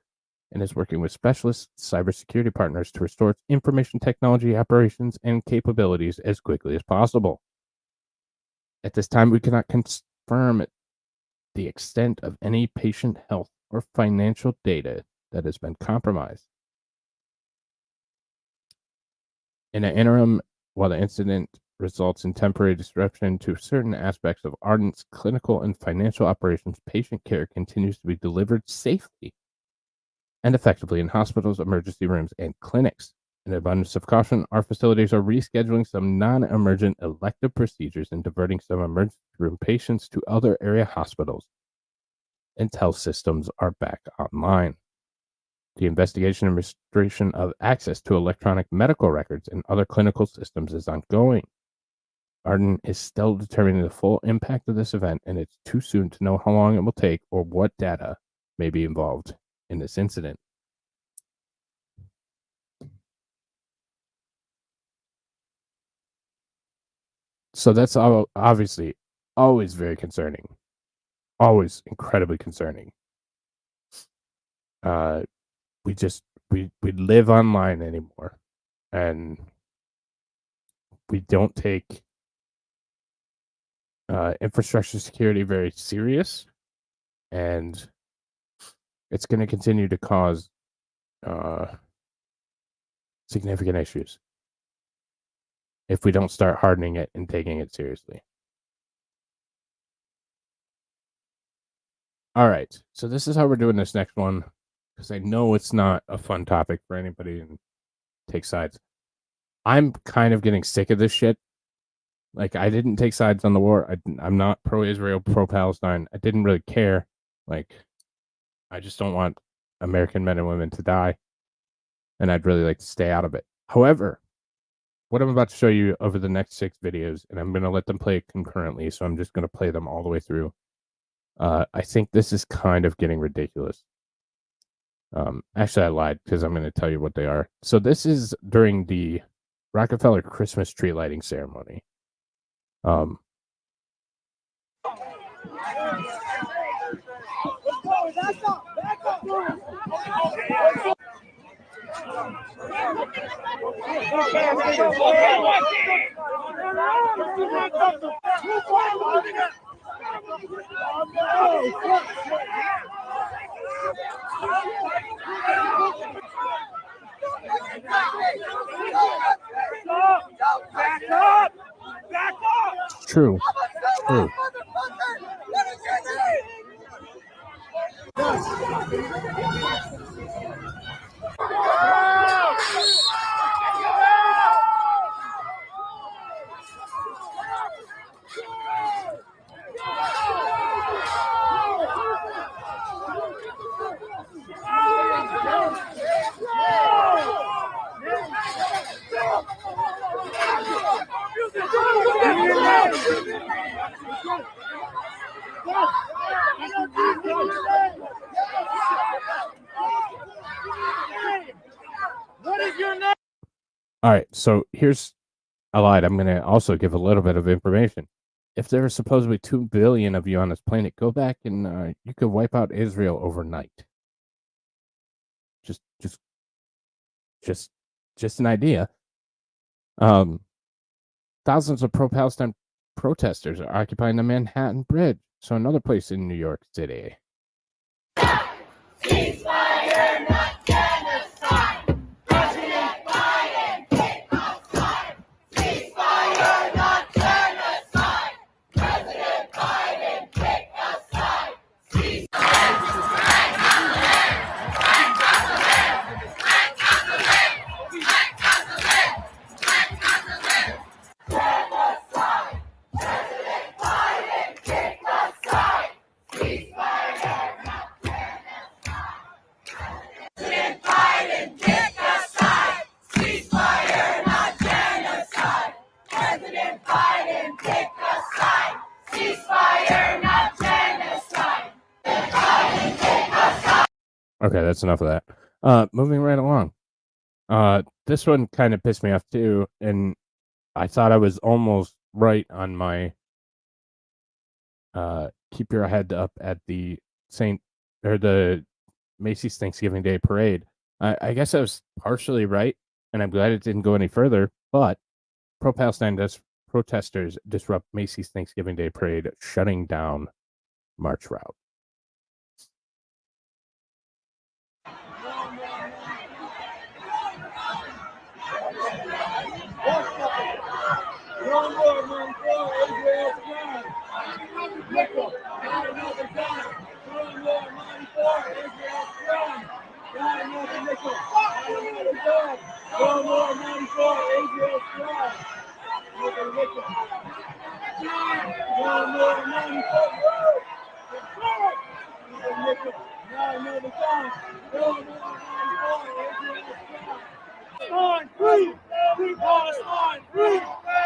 and is working with specialist cybersecurity partners to restore its information technology operations and capabilities as quickly as possible. At this time, we cannot confirm the extent of any patient health or financial data that has been compromised. In an interim, while the incident results in temporary disruption to certain aspects of Ardent's clinical and financial operations, patient care continues to be delivered safely and effectively in hospitals, emergency rooms, and clinics. In abundance of caution, our facilities are rescheduling some non-emergent elective procedures and diverting some emergency room patients to other area hospitals until systems are back online. The investigation and restriction of access to electronic medical records and other clinical systems is ongoing. Arden is still determining the full impact of this event, and it's too soon to know how long it will take or what data may be involved in this incident. So that's obviously always very concerning. Always incredibly concerning. We live online anymore, and we don't take infrastructure security very serious, and it's going to continue to cause significant issues if we don't start hardening it and taking it seriously. All right, so this is how we're doing this next one, because I know it's not a fun topic for anybody and take sides. I'm kind of getting sick of this shit. Like, I didn't take sides on the war. I'm not pro-Israel, pro-Palestine. I didn't really care. Like, I just don't want American men and women to die, and I'd really like to stay out of it. However, what I'm about to show you over the next 6 videos, and I'm going to let them play concurrently, so I'm just going to play them all the way through. I think this is kind of getting ridiculous. Actually, I lied, because I'm going to tell you what they are. So this is during the Rockefeller Christmas tree lighting ceremony. True. True.
What is your name?
All right, so here's I lied. I'm going to also give a little bit of information. If there are supposedly 2 billion of you on this planet, go back and you could wipe out Israel overnight. Just an idea. Thousands of pro-Palestine protesters are occupying the Manhattan Bridge, so another place in New York City.
Ceasefire, not genocide. President Biden, pick a side. Ceasefire, not genocide. President Biden, pick a side.
Okay, that's enough of that. Moving right along. This one kind of pissed me off too, and I thought I was almost right on my keep your head up at the the Macy's Thanksgiving Day Parade. I guess I was partially right, and I'm glad it didn't go any further, but pro-Palestine protesters disrupt Macy's Thanksgiving Day Parade, shutting down march route.
Free! Free Palestine! Free!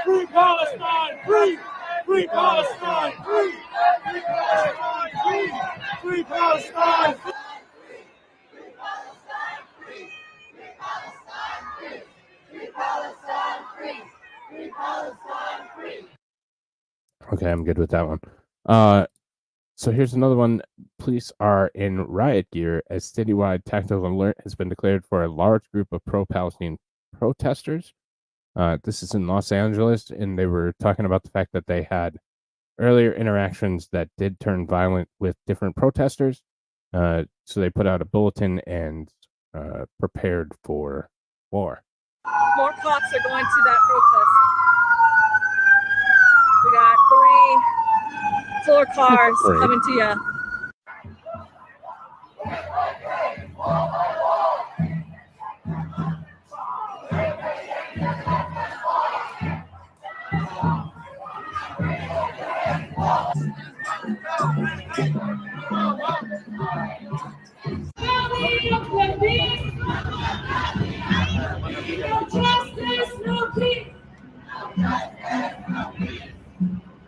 Free Palestine! Free! Free Palestine! Free! Free Palestine! Free! Free Palestine!
Okay, I'm good with that one. So here's another one. Police are in riot gear as citywide tactical alert has been declared for a large group of pro-Palestinian protesters. This is in Los Angeles, and they were talking about the fact that they had earlier interactions that did turn violent with different protesters. So they put out a bulletin and prepared for war.
More cops are going to that protest. We got 3 floor cars coming to you. No justice, no peace.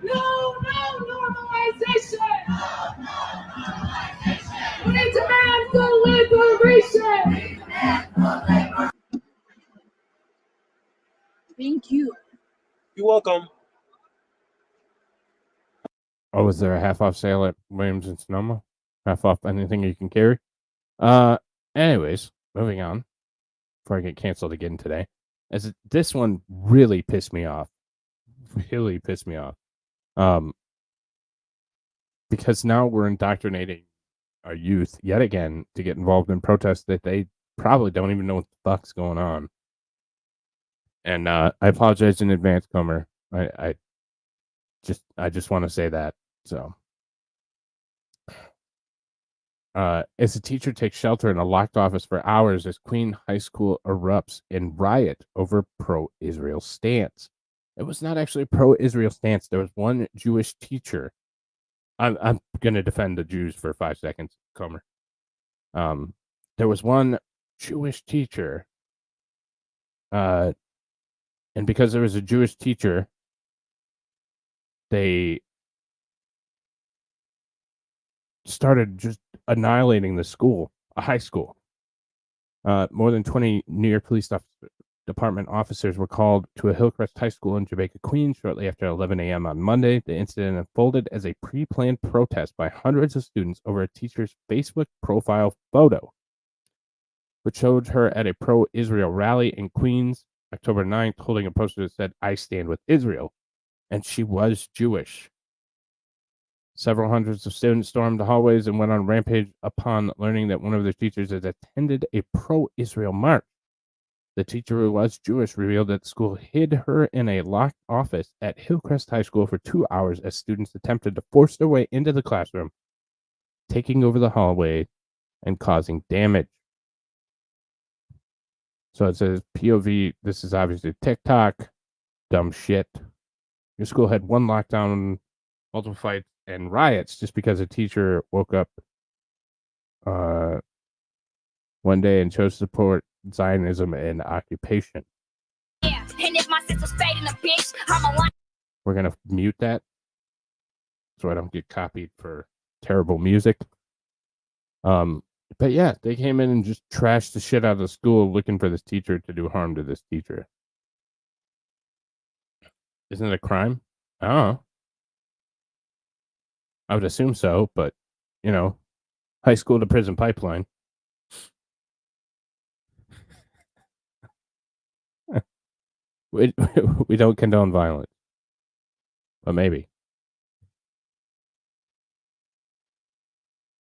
No normalization. We demand full liberation. Thank you.
You're welcome.
Oh, is there a half off sale at Williams and Sonoma? Half off anything you can carry? Anyways, moving on before I get canceled again today. As this one really pissed me off. Really pissed me off. Because now we're indoctrinating our youth yet again to get involved in protests that they probably don't even know what the fuck's going on. And I apologize in advance, Comer. I just want to say that. So as a teacher takes shelter in a locked office for hours as Queen High School erupts in riot over pro-Israel stance. It was not actually a pro-Israel stance. There was one Jewish teacher. I'm going to defend the Jews for 5 seconds, Comer. There was one Jewish teacher. And because there was a Jewish teacher, they started just annihilating the school, a high school. More than 20 New York Police Department officers were called to a Hillcrest High School in Jamaica, Queens, shortly after 11 a.m. on Monday. The incident unfolded as a pre-planned protest by hundreds of students over a teacher's Facebook profile photo, which showed her at a pro-Israel rally in Queens, October 9th, holding a poster that said, "I stand with Israel." And she was Jewish. Several hundreds of students stormed the hallways and went on rampage upon learning that one of their teachers had attended a pro-Israel march. The teacher, who was Jewish, revealed that the school hid her in a locked office at Hillcrest High School for 2 hours as students attempted to force their way into the classroom, taking over the hallway and causing damage. So it says POV, this is obviously TikTok, dumb shit. Your school had one lockdown, multiple fights, and riots just because a teacher woke up one day and chose to support Zionism and occupation.
Yeah, and if my sister's fading a bitch, I'm a
We're going to mute that so I don't get copied for terrible music. But yeah, they came in and just trashed the shit out of the school looking for this teacher to do harm to this teacher. Isn't it a crime? I don't know. I would assume so, but, you know, high school to prison pipeline. We don't condone violence. But maybe.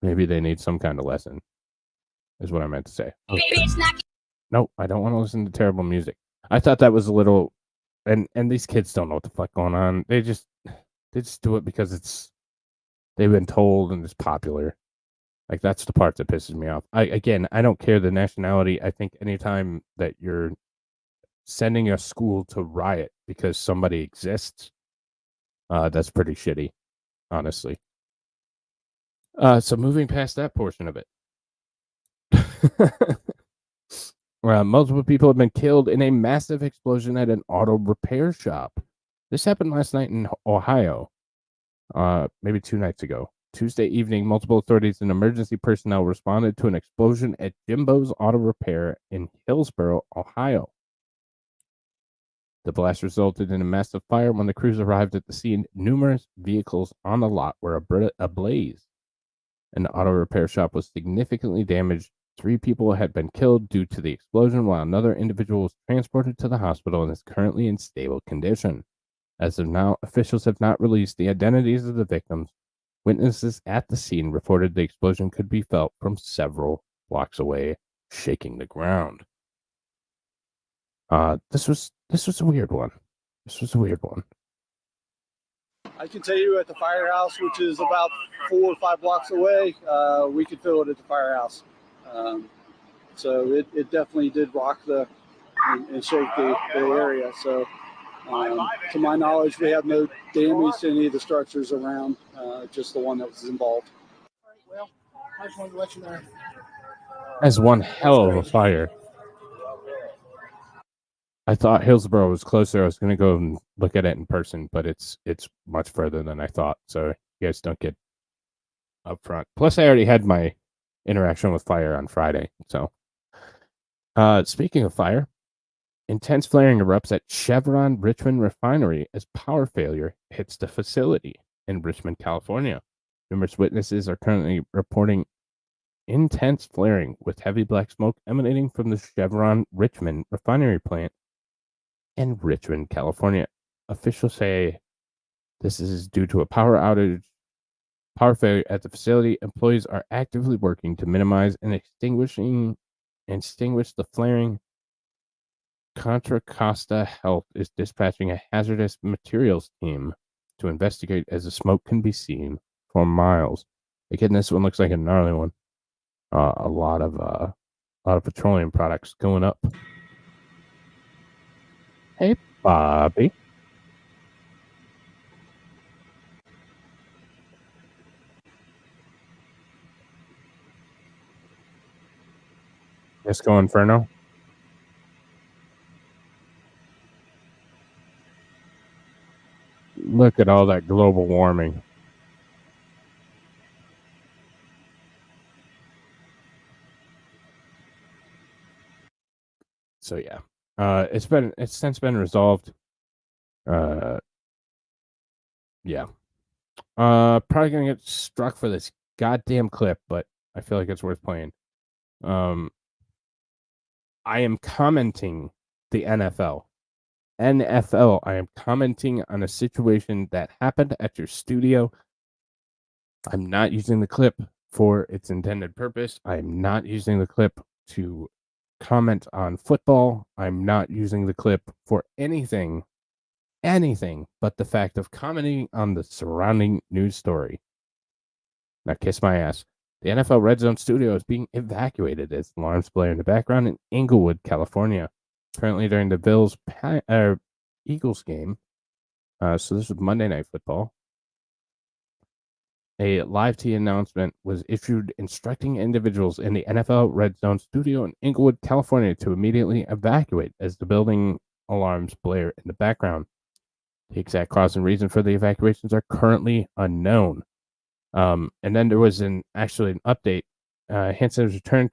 Maybe they need some kind of lesson, is what I meant to say. Okay. No, I don't want to listen to terrible music. I thought that was a little... And these kids don't know what the fuck going on. They just do it because they've been told and it's popular. Like, that's the part that pisses me off. I don't care the nationality. I think anytime that you're sending a school to riot because somebody exists, that's pretty shitty, honestly. So moving past that portion of it, Multiple people have been killed in a massive explosion at an auto repair shop. This happened last night in Ohio, maybe 2 nights ago. Tuesday evening, multiple authorities and emergency personnel responded to an explosion at Jimbo's Auto Repair in Hillsboro, Ohio. The blast resulted in a massive fire. When the crews arrived at the scene, numerous vehicles on the lot were ablaze. An auto repair shop was significantly damaged. 3 people had been killed due to the explosion, while another individual was transported to the hospital and is currently in stable condition. As of now, officials have not released the identities of the victims. Witnesses at the scene reported the explosion could be felt from several blocks away, shaking the ground. This was a weird one.
I can tell you at the firehouse, which is about 4 or 5 blocks away, we could feel it at the firehouse. So it definitely did rock and shake the area. So to my knowledge, we have no damage to any of the structures around, just the one that was involved.
Well, I just wanted to let you know.
That's one hell of a fire. I thought Hillsboro was closer. I was going to go and look at it in person, but it's much further than I thought. So you guys don't get up front. Plus, I already had my interaction with fire on Friday. So, speaking of fire, intense flaring erupts at Chevron Richmond refinery as power failure hits the facility in Richmond, California. Numerous witnesses are currently reporting intense flaring with heavy black smoke emanating from the Chevron Richmond refinery plant in Richmond, California. Officials say this is due to a power failure at the facility. Employees are actively working to minimize and extinguish the flaring. Contra Costa Health is dispatching a hazardous materials team to investigate as the smoke can be seen for miles. Again, this one looks like a gnarly one. A lot of petroleum products going up. Hey, Bobby. Disco Inferno. Look at all that global warming. So yeah, it's since been resolved. Yeah. Probably gonna get struck for this goddamn clip, but I feel like it's worth playing. I am commenting the NFL. NFL, I am commenting on a situation that happened at your studio. I'm not using the clip for its intended purpose. I am not using the clip to comment on football. I'm not using the clip for anything but the fact of commenting on the surrounding news story. Now kiss my ass. The NFL Red Zone studio is being evacuated as alarms blare in the background in Inglewood, California. Currently during the Eagles game. So this was Monday Night Football. A live TV announcement was issued instructing individuals in the NFL Red Zone studio in Inglewood, California to immediately evacuate as the building alarms blare in the background. The exact cause and reason for the evacuations are currently unknown. And then there was an update. Hansen's return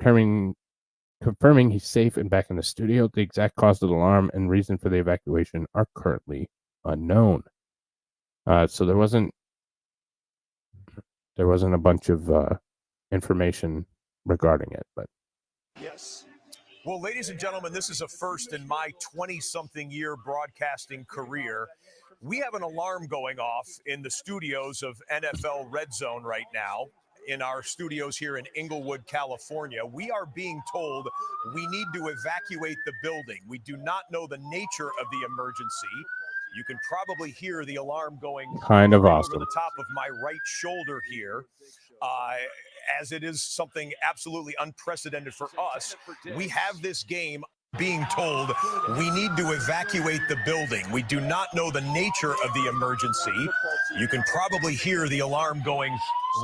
confirming he's safe and back in the studio. The exact cause of the alarm and reason for the evacuation are currently unknown. So there wasn't a bunch of information regarding it, but
yes. Well, ladies and gentlemen, this is a first in my 20-something year broadcasting career. We have an alarm going off in the studios of NFL Red Zone right now, in our studios here in Inglewood, California. We are being told we need to evacuate the building. We do not know the nature of the emergency. You can probably hear the alarm going
kind of
over
awesome.
the top of my right shoulder here. As it is something absolutely unprecedented for us. We have this game being told we need to evacuate the building. We do not know the nature of the emergency. You can probably hear the alarm going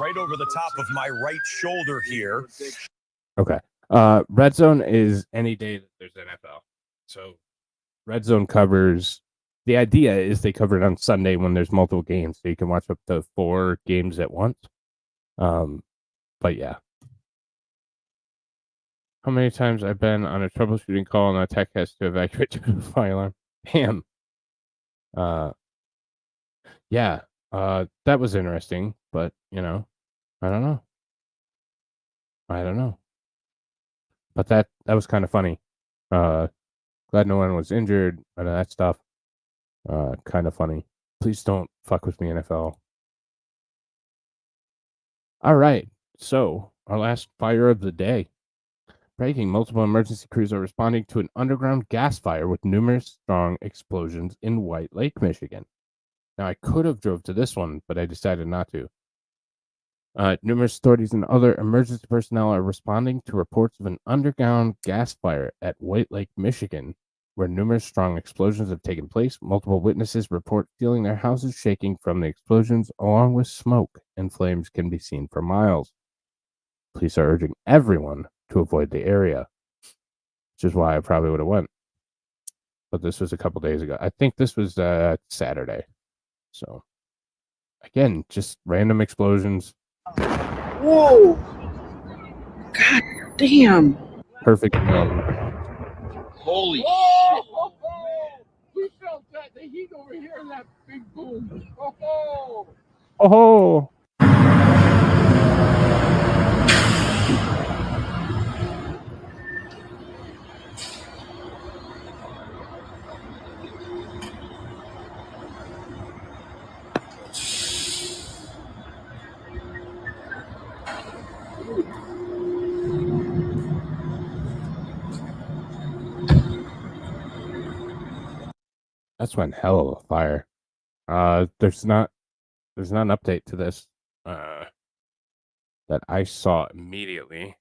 right over the top of my right shoulder here.
Okay. Red Zone is any day that there's NFL. So Red Zone covers. The idea is they cover it on Sunday when there's multiple games, so you can watch up to 4 games at once. But yeah. How many times I've been on a troubleshooting call and a tech has to evacuate to the fire alarm? Damn. Yeah. That was interesting, but I don't know. But that was kind of funny. Glad no one was injured. None of that stuff. Kind of funny. Please don't fuck with me, NFL. All right. So our last fire of the day. Breaking, multiple emergency crews are responding to an underground gas fire with numerous strong explosions in White Lake, Michigan. Now, I could have drove to this one, but I decided not to. Numerous authorities and other emergency personnel are responding to reports of an underground gas fire at White Lake, Michigan, where numerous strong explosions have taken place. Multiple witnesses report feeling their houses shaking from the explosions, along with smoke and flames can be seen for miles. Police are urging everyone to avoid the area, which is why I probably would have went. But this was a couple days ago. I think this was Saturday. So, again, just random explosions.
Whoa! God damn!
Perfect.
Holy
shit! We felt that the heat over here in that big boom. Oh!
Oh! That's one hell of a fire. There's not an update to this that I saw immediately.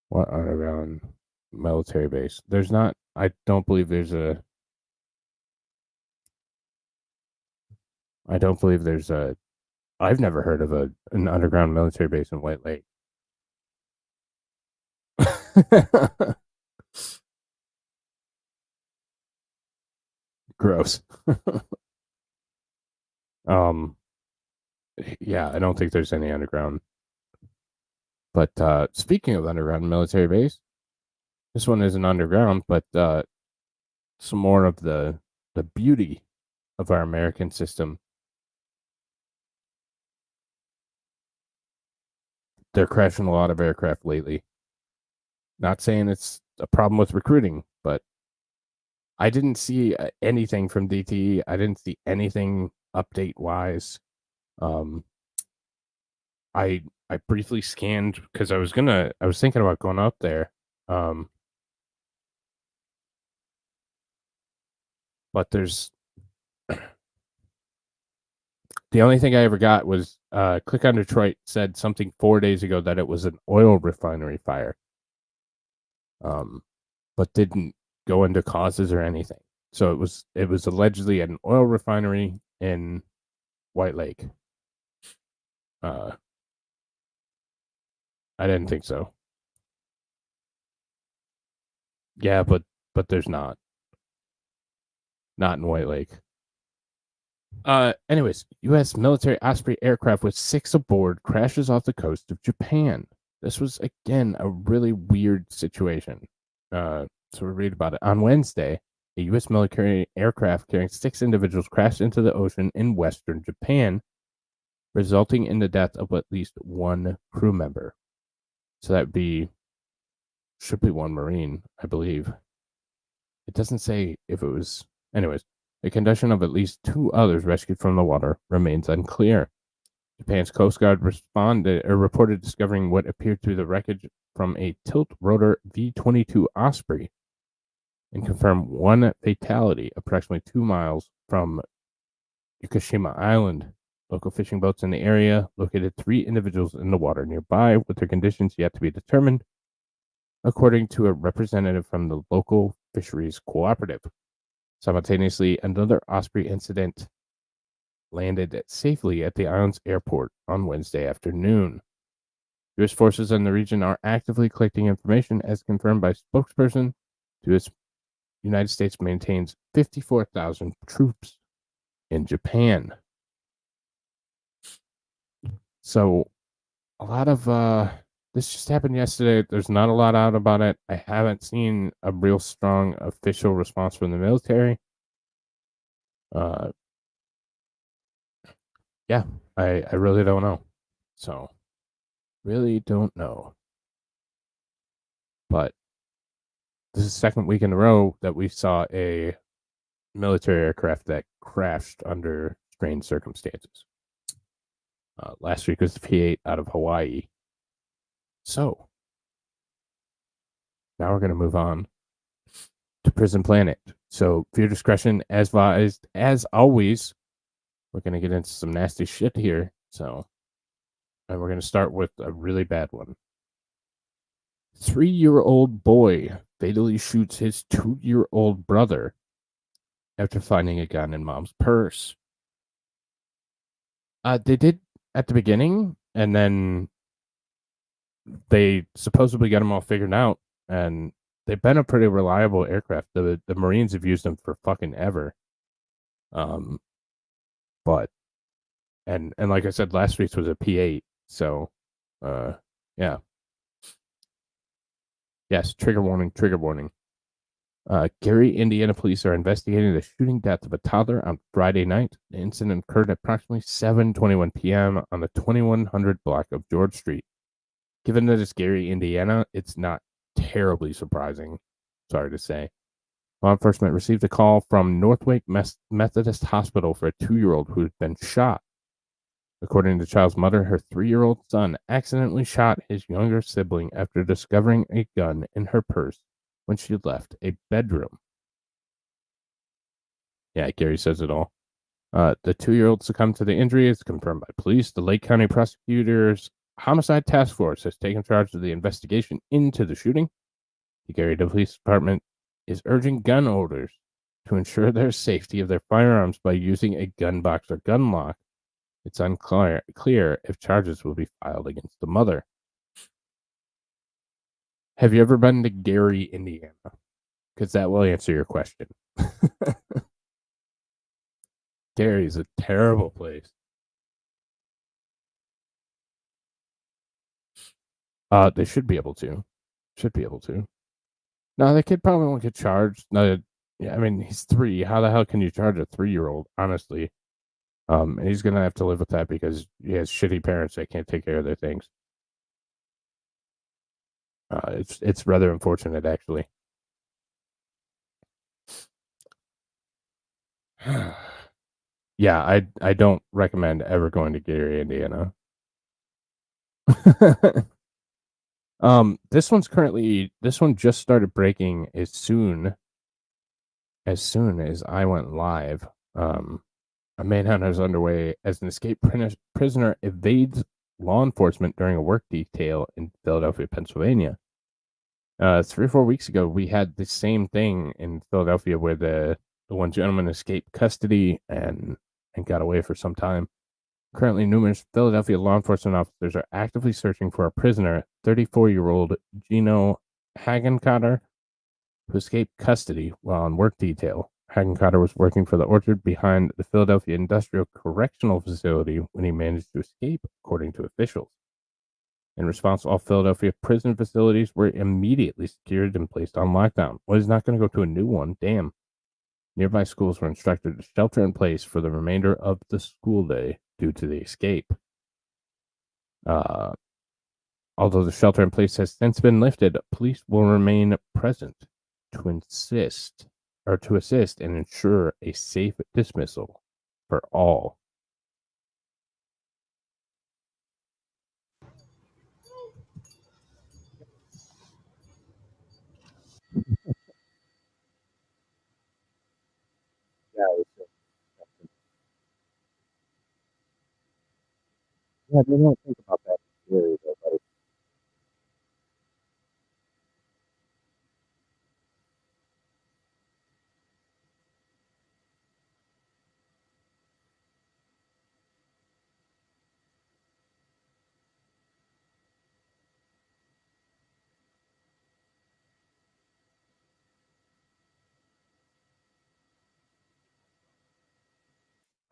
What underground military base? There's not. I don't believe there's a. I've never heard of an underground military base in White Lake. Gross. Yeah, I don't think there's any underground. But speaking of underground military base, this one isn't underground, but some more of the beauty of our American system. They're crashing a lot of aircraft lately. Not saying it's a problem with recruiting, but I didn't see anything from DTE. I didn't see anything update wise. I briefly scanned because I was thinking about going out there. But there's the only thing I ever got was Click on Detroit said something 4 days ago that it was an oil refinery fire. But didn't go into causes or anything. So it was allegedly an oil refinery in White Lake. I didn't think so. Yeah, but there's not in White Lake. Anyways, U.S. military Osprey aircraft with 6 aboard crashes off the coast of Japan. This was again a really weird situation. So we read about it on Wednesday. A U.S. military aircraft carrying 6 individuals crashed into the ocean in western Japan, resulting in the death of at least 1 crew member. So that should be 1 Marine, I believe. It doesn't say if it was. Anyways, the condition of at least 2 others rescued from the water remains unclear. Japan's Coast Guard reported discovering what appeared to be the wreckage from a tilt-rotor V-22 Osprey and confirmed 1 fatality approximately 2 miles from Yakushima Island. Local fishing boats in the area located 3 individuals in the water nearby, with their conditions yet to be determined, according to a representative from the local fisheries cooperative. Simultaneously, another Osprey incident landed safely at the island's airport on Wednesday afternoon. U.S. forces in the region are actively collecting information, as confirmed by spokesperson. The U.S. United States maintains 54,000 troops in Japan. So, a lot of this just happened yesterday. There's not a lot out about it. I haven't seen a real strong official response from the military. Yeah, I really don't know. So, really don't know. But this is the second week in a row that we saw a military aircraft that crashed under strange circumstances. Last week was the P-8 out of Hawaii. So, now we're going to move on to Prison Planet. So, viewer discretion as advised. As always, we're going to get into some nasty shit here. So, and we're going to start with a really bad one. 3-year-old boy fatally shoots his 2-year-old brother after finding a gun in mom's purse. They did at the beginning, and then they supposedly got them all figured out, and they've been a pretty reliable aircraft. The Marines have used them for fucking ever. But and like I said, last week's was a P-8, so yeah. Yes, trigger warning, trigger warning. Gary, Indiana police are investigating the shooting death of a toddler on Friday night. The incident occurred at approximately 7:21 p.m. on the 2100 block of George Street. Given that it's Gary, Indiana, it's not terribly surprising, sorry to say. Law enforcement received a call from Northwake Methodist Hospital for a 2-year-old who had been shot. According to the child's mother, her 3-year-old son accidentally shot his younger sibling after discovering a gun in her purse when she left a bedroom. Yeah, Gary says it all. The 2-year-old succumbed to the injury is confirmed by police. The Lake County Prosecutor's Homicide Task Force has taken charge of the investigation into the shooting. The Gary Police Department is urging gun owners to ensure their safety of their firearms by using a gun box or gun lock. It's unclear if charges will be filed against the mother. Have you ever been to Gary, Indiana? Because that will answer your question. Gary is a terrible place. They should be able to. No, the kid probably won't get charged. No, yeah, I mean, he's 3. How the hell can you charge a 3-year-old, honestly? And he's going to have to live with that because he has shitty parents that can't take care of their things. It's rather unfortunate, actually. Yeah, I don't recommend ever going to Gary, Indiana. This one just started breaking as soon as I went live. A manhunt is underway as an escaped prisoner evades law enforcement during a work detail in Philadelphia, Pennsylvania. 3 or 4 weeks ago, we had the same thing in Philadelphia where the one gentleman escaped custody and got away for some time. Currently, numerous Philadelphia law enforcement officers are actively searching for a prisoner, 34-year-old Gino Hagencotter, who escaped custody while on work detail. Hagencotter was working for the orchard behind the Philadelphia Industrial Correctional Facility when he managed to escape, according to officials. In response, all Philadelphia prison facilities were immediately secured and placed on lockdown. Well, he's not going to go to a new one. Damn. Nearby schools were instructed to shelter in place for the remainder of the school day due to the escape. Although the shelter in place has since been lifted, police will remain present to assist and ensure a safe dismissal for all. Yeah, they don't think about that really, though, buddy.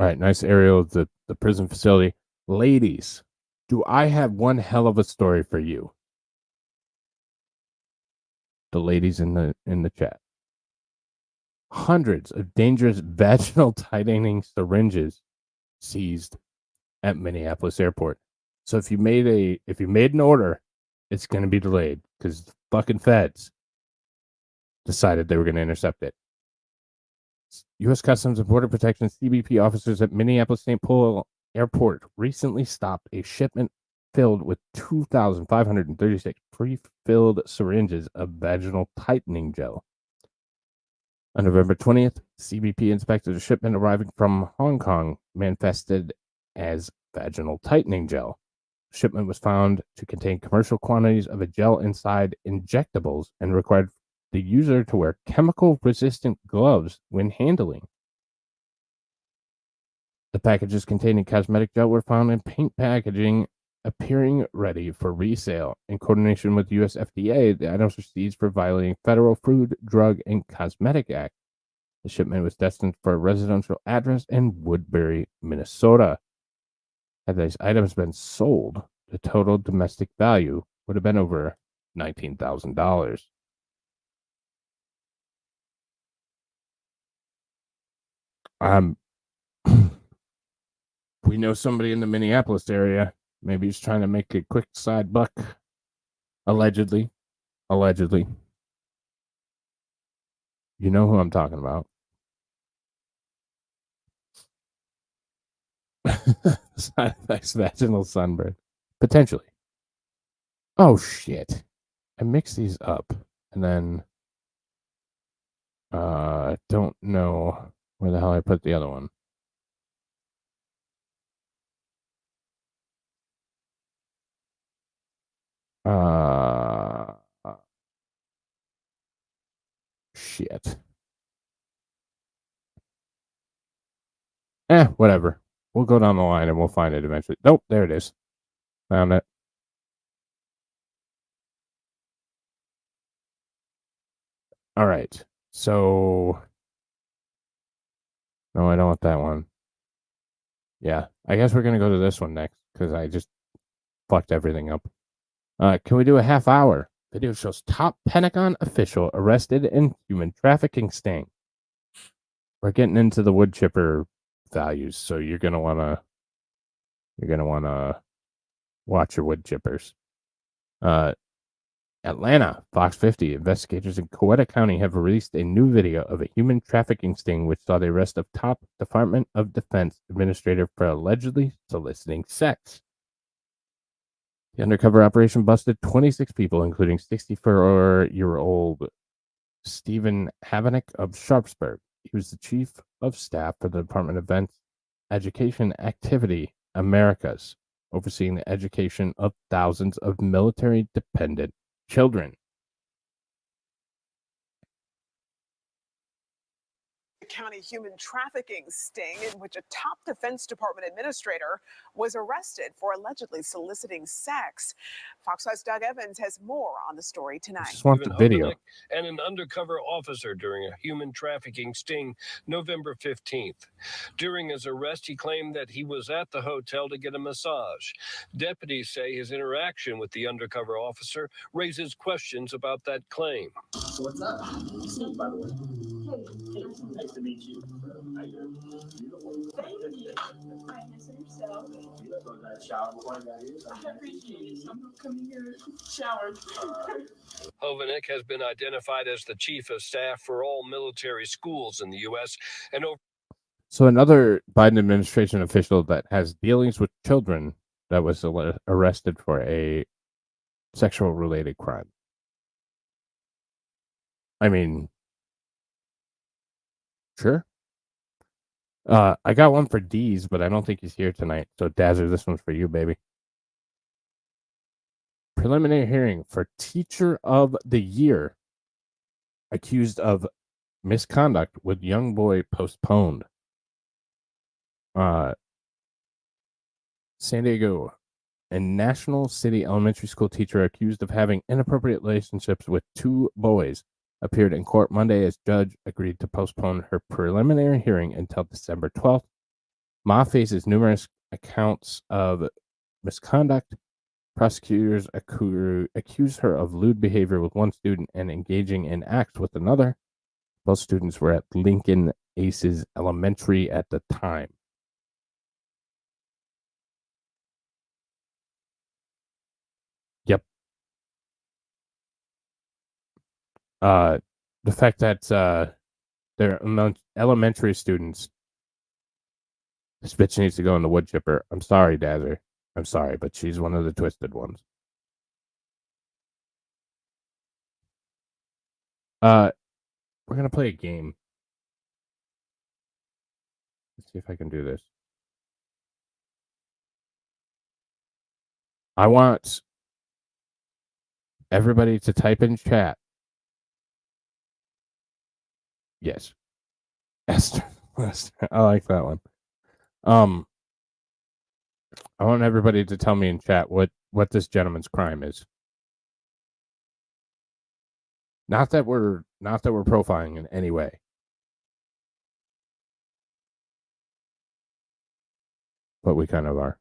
All right, nice aerial of the prison facility. Ladies, do I have one hell of a story for you? The ladies in the chat. Hundreds of dangerous vaginal tightening syringes seized at Minneapolis airport. So if you made an order, it's going to be delayed because the fucking feds decided they were going to intercept it. U.S. Customs and Border Protection CBP officers at Minneapolis St. Paul Airport recently stopped a shipment filled with 2,536 pre-filled syringes of vaginal tightening gel. On November 20th, CBP inspected a shipment arriving from Hong Kong manifested as vaginal tightening gel. The shipment was found to contain commercial quantities of a gel inside injectables and required the user to wear chemical-resistant gloves when handling. The packages containing cosmetic gel were found in paint packaging, appearing ready for resale. In coordination with the U.S. FDA, the items were seized for violating Federal Food, Drug, and Cosmetic Act. The shipment was destined for a residential address in Woodbury, Minnesota. Had these items been sold, the total domestic value would have been over $19,000. We know somebody in the Minneapolis area. Maybe he's trying to make a quick side buck. Allegedly. You know who I'm talking about. Side effects, vaginal sunburn. Potentially. Oh, shit. I mixed these up. And then... don't know where the hell I put the other one. Shit. Whatever. We'll go down the line and we'll find it eventually. Nope, there it is. Found it. All right. So, no, I don't want that one. Yeah, I guess we're going to go to this one next because I just fucked everything up. Can we do a half hour? Video shows top Pentagon official arrested in human trafficking sting. We're getting into the wood chipper values, so you're going to want to watch your wood chippers. Atlanta, Fox 50, investigators in Coweta County have released a new video of a human trafficking sting which saw the arrest of top Department of Defense administrator for allegedly soliciting sex. The undercover operation busted 26 people, including 64-year-old Stephen Havanick of Sharpsburg. He was the chief of staff for the Department of Defense Education Activity Americas, overseeing the education of thousands of military-dependent children.
County human trafficking sting in which a top Defense Department administrator was arrested for allegedly soliciting sex. Fox 5's Doug Evans has more on the story tonight.
I just want the video.
And an undercover officer during a human trafficking sting November 15th. During his arrest, he claimed that he was at the hotel to get a massage. Deputies say his interaction with the undercover officer raises questions about that claim.
What's up? Steve, by the way. Hey, nice to meet you. How you doing? Beautiful. Thank you. Nice to yourself. You look like that shower before I got here. I appreciate it. I'm coming here showered.
Hovanek has been identified as the chief of staff for all military schools in the U.S. and over.
So another Biden administration official that has dealings with children that was arrested for a sexual related crime. I mean, sure. I got one for D's, but I don't think he's here tonight. So Dazzer, this one's for you, baby. Preliminary hearing for Teacher of the Year accused of misconduct with young boy postponed. San Diego, a National City elementary school teacher accused of having inappropriate relationships with two boys appeared in court Monday as judge agreed to postpone her preliminary hearing until December 12th Ma faces numerous accounts of misconduct. Prosecutors accuse her of lewd behavior with one student and engaging in acts with another. Both students were at Lincoln Aces Elementary at the time. Yep. The fact that they're elementary students, this bitch needs to go in the wood chipper. I'm sorry, Dazzer. I'm sorry, but she's one of the twisted ones. We're gonna play a game. Let's see if I can do this. I want everybody to type in chat. Yes. Esther. I like that one. I want everybody to tell me in chat what this gentleman's crime is. Not that we're profiling in any way. But we kind of are.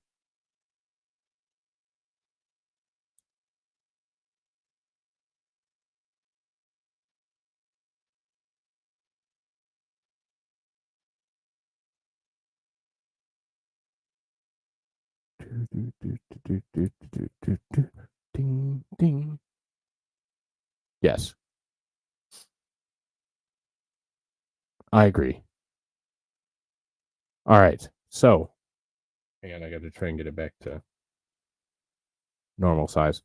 Ding, ding. Yes. I agree. All right. So, hang on, I got to try and get it back to normal size.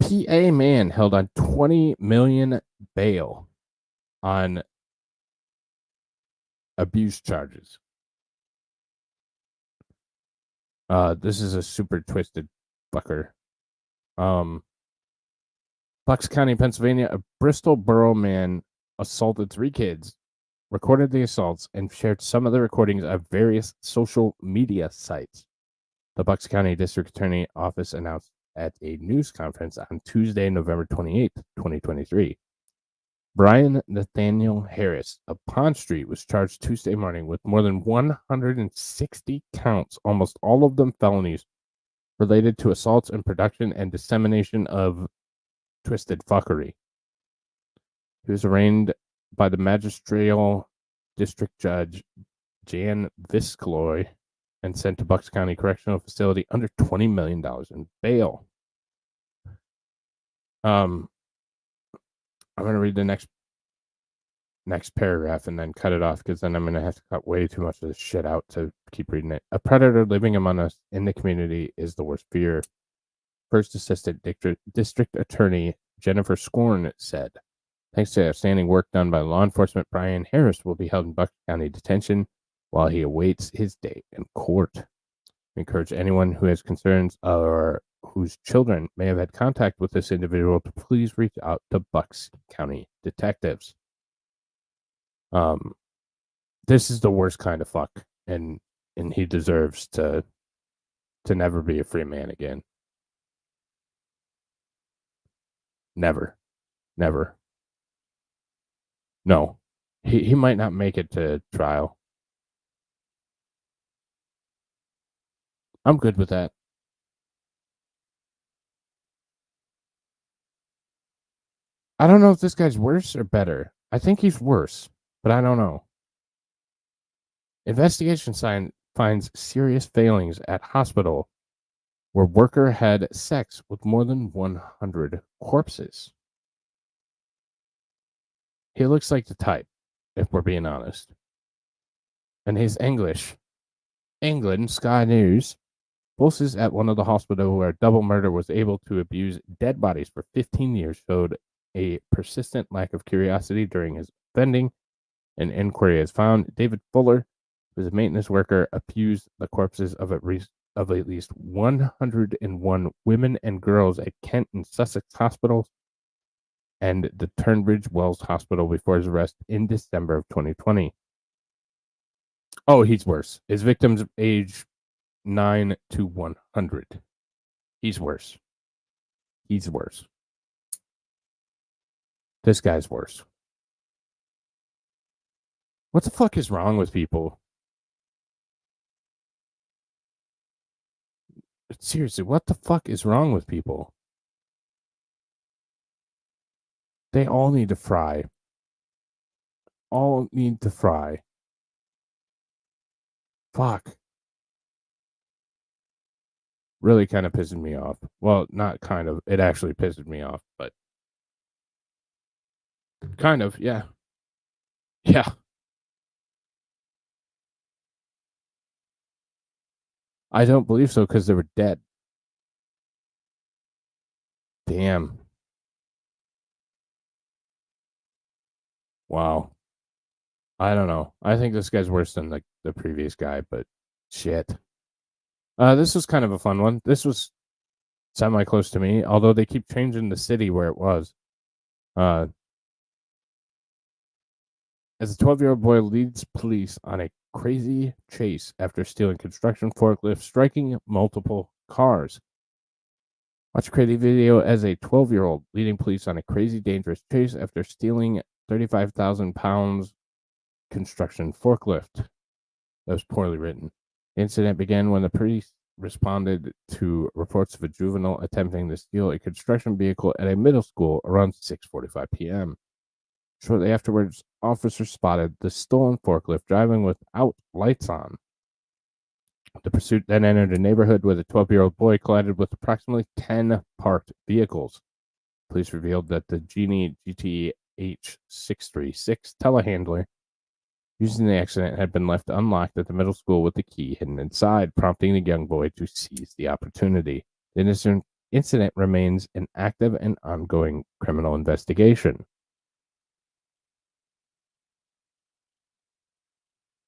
PA man held on $20 million bail on abuse charges. This is a super twisted fucker. Bucks County, Pennsylvania, a Bristol borough man assaulted 3 kids, recorded the assaults, and shared some of the recordings of various social media sites. The Bucks County District Attorney Office announced at a news conference on Tuesday, November 28th, 2023. Brian Nathaniel Harris of Pond Street was charged Tuesday morning with more than 160 counts, almost all of them felonies, related to assaults and production and dissemination of twisted fuckery. He was arraigned by the Magisterial District Judge Jan Viskloy and sent to Bucks County Correctional Facility under $20 million in bail. I'm going to read the next paragraph and then cut it off, because then I'm going to have to cut way too much of this shit out to keep reading it. A predator living among us in the community is the worst fear, First Assistant District Attorney Jennifer Scorn said. Thanks to outstanding work done by law enforcement, Brian Harris will be held in Bucks County detention while he awaits his day in court. We encourage anyone who has concerns or whose children may have had contact with this individual to please reach out to Bucks County detectives. This is the worst kind of fuck, and he deserves to never be a free man again. Never. No, he might not make it to trial. I'm good with that. I don't know if this guy's worse or better. I think he's worse, but I don't know. Investigation finds serious failings at hospital where worker had sex with more than 100 corpses. He looks like the type, if we're being honest. And his English. England, Sky News, bosses at one of the hospitals where double murder was able to abuse dead bodies for 15 years showed a persistent lack of curiosity during his offending. An inquiry has found David Fuller, who is a maintenance worker, abused the corpses of at least 101 women and girls at Kent and Sussex hospitals and the Tunbridge Wells Hospital before his arrest in December of 2020. Oh, he's worse. His victims age 9 to 100. He's worse. This guy's worse. What the fuck is wrong with people? seriously, what the fuck is wrong with people? They all need to fry. All need to fry. Fuck. Really kind of pissing me off. Well, not kind of. It actually pissed me off, but kind of, yeah. Yeah. I don't believe so because they were dead. Damn. Wow. I don't know. I think this guy's worse than the previous guy, but shit. This was kind of a fun one. This was semi close to me, although they keep changing the city where it was. As a 12-year-old boy leads police on a crazy chase after stealing construction forklifts, striking multiple cars. Watch a crazy video as a 12-year-old leading police on a crazy dangerous chase after stealing 35,000 pounds construction forklift. That was poorly written. The incident began when the police responded to reports of a juvenile attempting to steal a construction vehicle at a middle school around 6:45 p.m. Shortly afterwards, officers spotted the stolen forklift driving without lights on. The pursuit then entered a neighborhood where the 12-year-old boy collided with approximately 10 parked vehicles. Police revealed that the Genie GTH636 telehandler used in the accident had been left unlocked at the middle school with the key hidden inside, prompting the young boy to seize the opportunity. The incident remains an active and ongoing criminal investigation.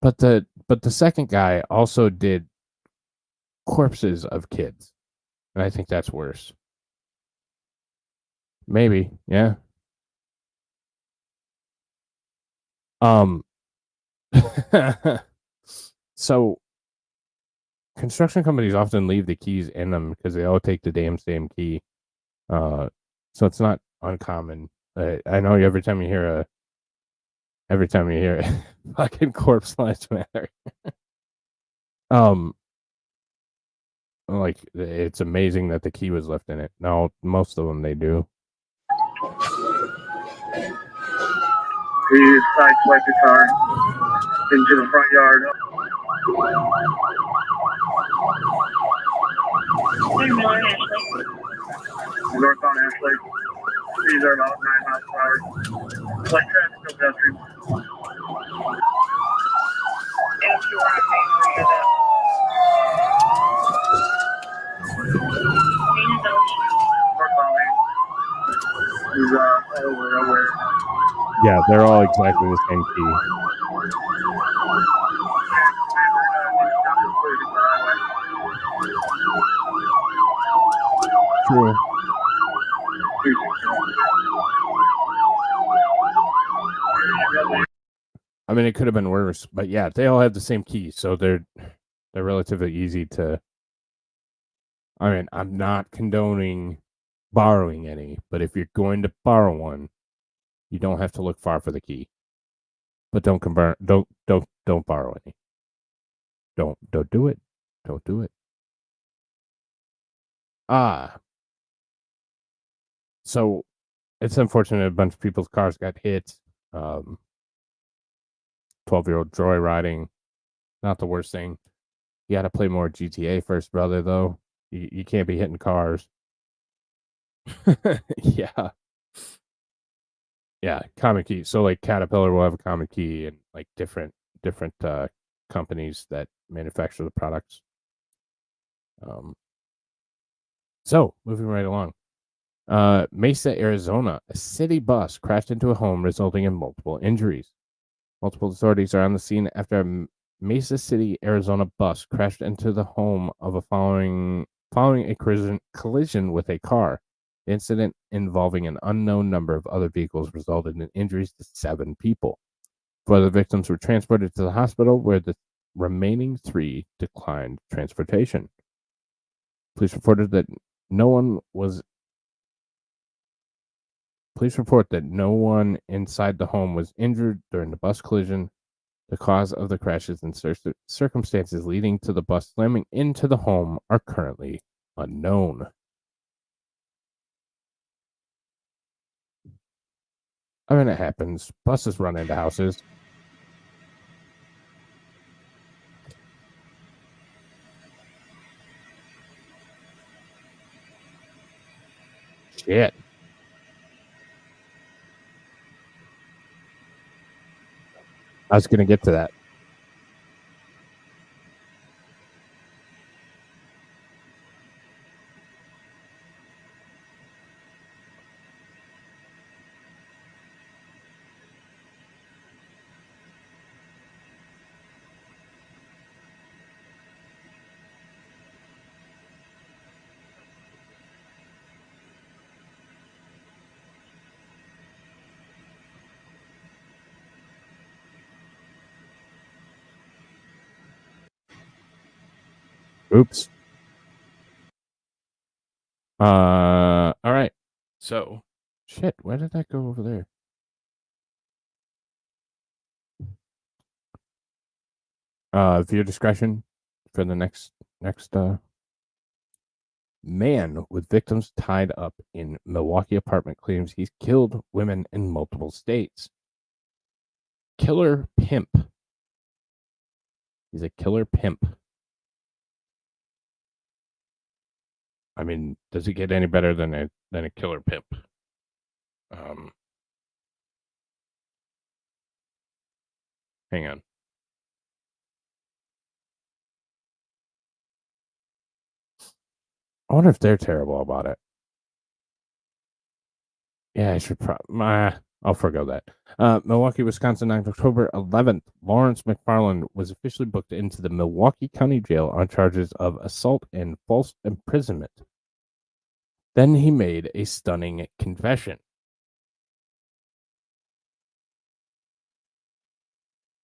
But the second guy also did corpses of kids, and I think that's worse. Maybe, yeah. So construction companies often leave the keys in them because they all take the damn same key. So it's not uncommon. I know every time you hear a fucking corpse lives matter. Like it's amazing that the key was left in it. No, most of them they do.
Please sideswipe the car into the front yard. Northbound Ashley. Speeds are about 9 miles per hour. Light traffic, no pedestrians. And you are on Main Northbound Main. He's all over nowhere.
Yeah, they're all exactly the same key. True. I mean, it could have been worse, but yeah, they all have the same key, so they're relatively easy to. I mean, I'm not condoning borrowing any, but if you're going to borrow one, you don't have to look far for the key. But don't borrow any. Don't do it. Don't do it. So it's unfortunate a bunch of people's cars got hit. 12-year-old joyriding, not the worst thing. You got to play more GTA first, brother, though. You can't be hitting cars. Yeah. Yeah, common key. So like Caterpillar will have a common key and like different companies that manufacture the products. So moving right along. Mesa, Arizona, a city bus crashed into a home resulting in multiple injuries. Multiple authorities are on the scene after a Mesa City, Arizona bus crashed into the home of a following a collision with a car. The incident involving an unknown number of other vehicles resulted in injuries to 7 people. 4 of the victims were transported to the hospital, where the remaining 3 declined transportation. Police report that no one inside the home was injured during the bus collision. The cause of the crashes and circumstances leading to the bus slamming into the home are currently Unknown. I mean, it happens. Buses run into houses. Shit. I was going to get to that. Oops. All right. So, shit, where did that go over there? Viewer discretion for the next man with victims tied up in Milwaukee apartment claims he's killed women in multiple states. Killer pimp. He's a killer pimp. I mean, does it get any better than a killer pimp? Hang on. I wonder if they're terrible about it. Yeah, I should probably. I'll forgo that. Milwaukee, Wisconsin, on October 11th, Lawrence McFarland was officially booked into the Milwaukee County Jail on charges of assault and false imprisonment. Then he made a stunning confession.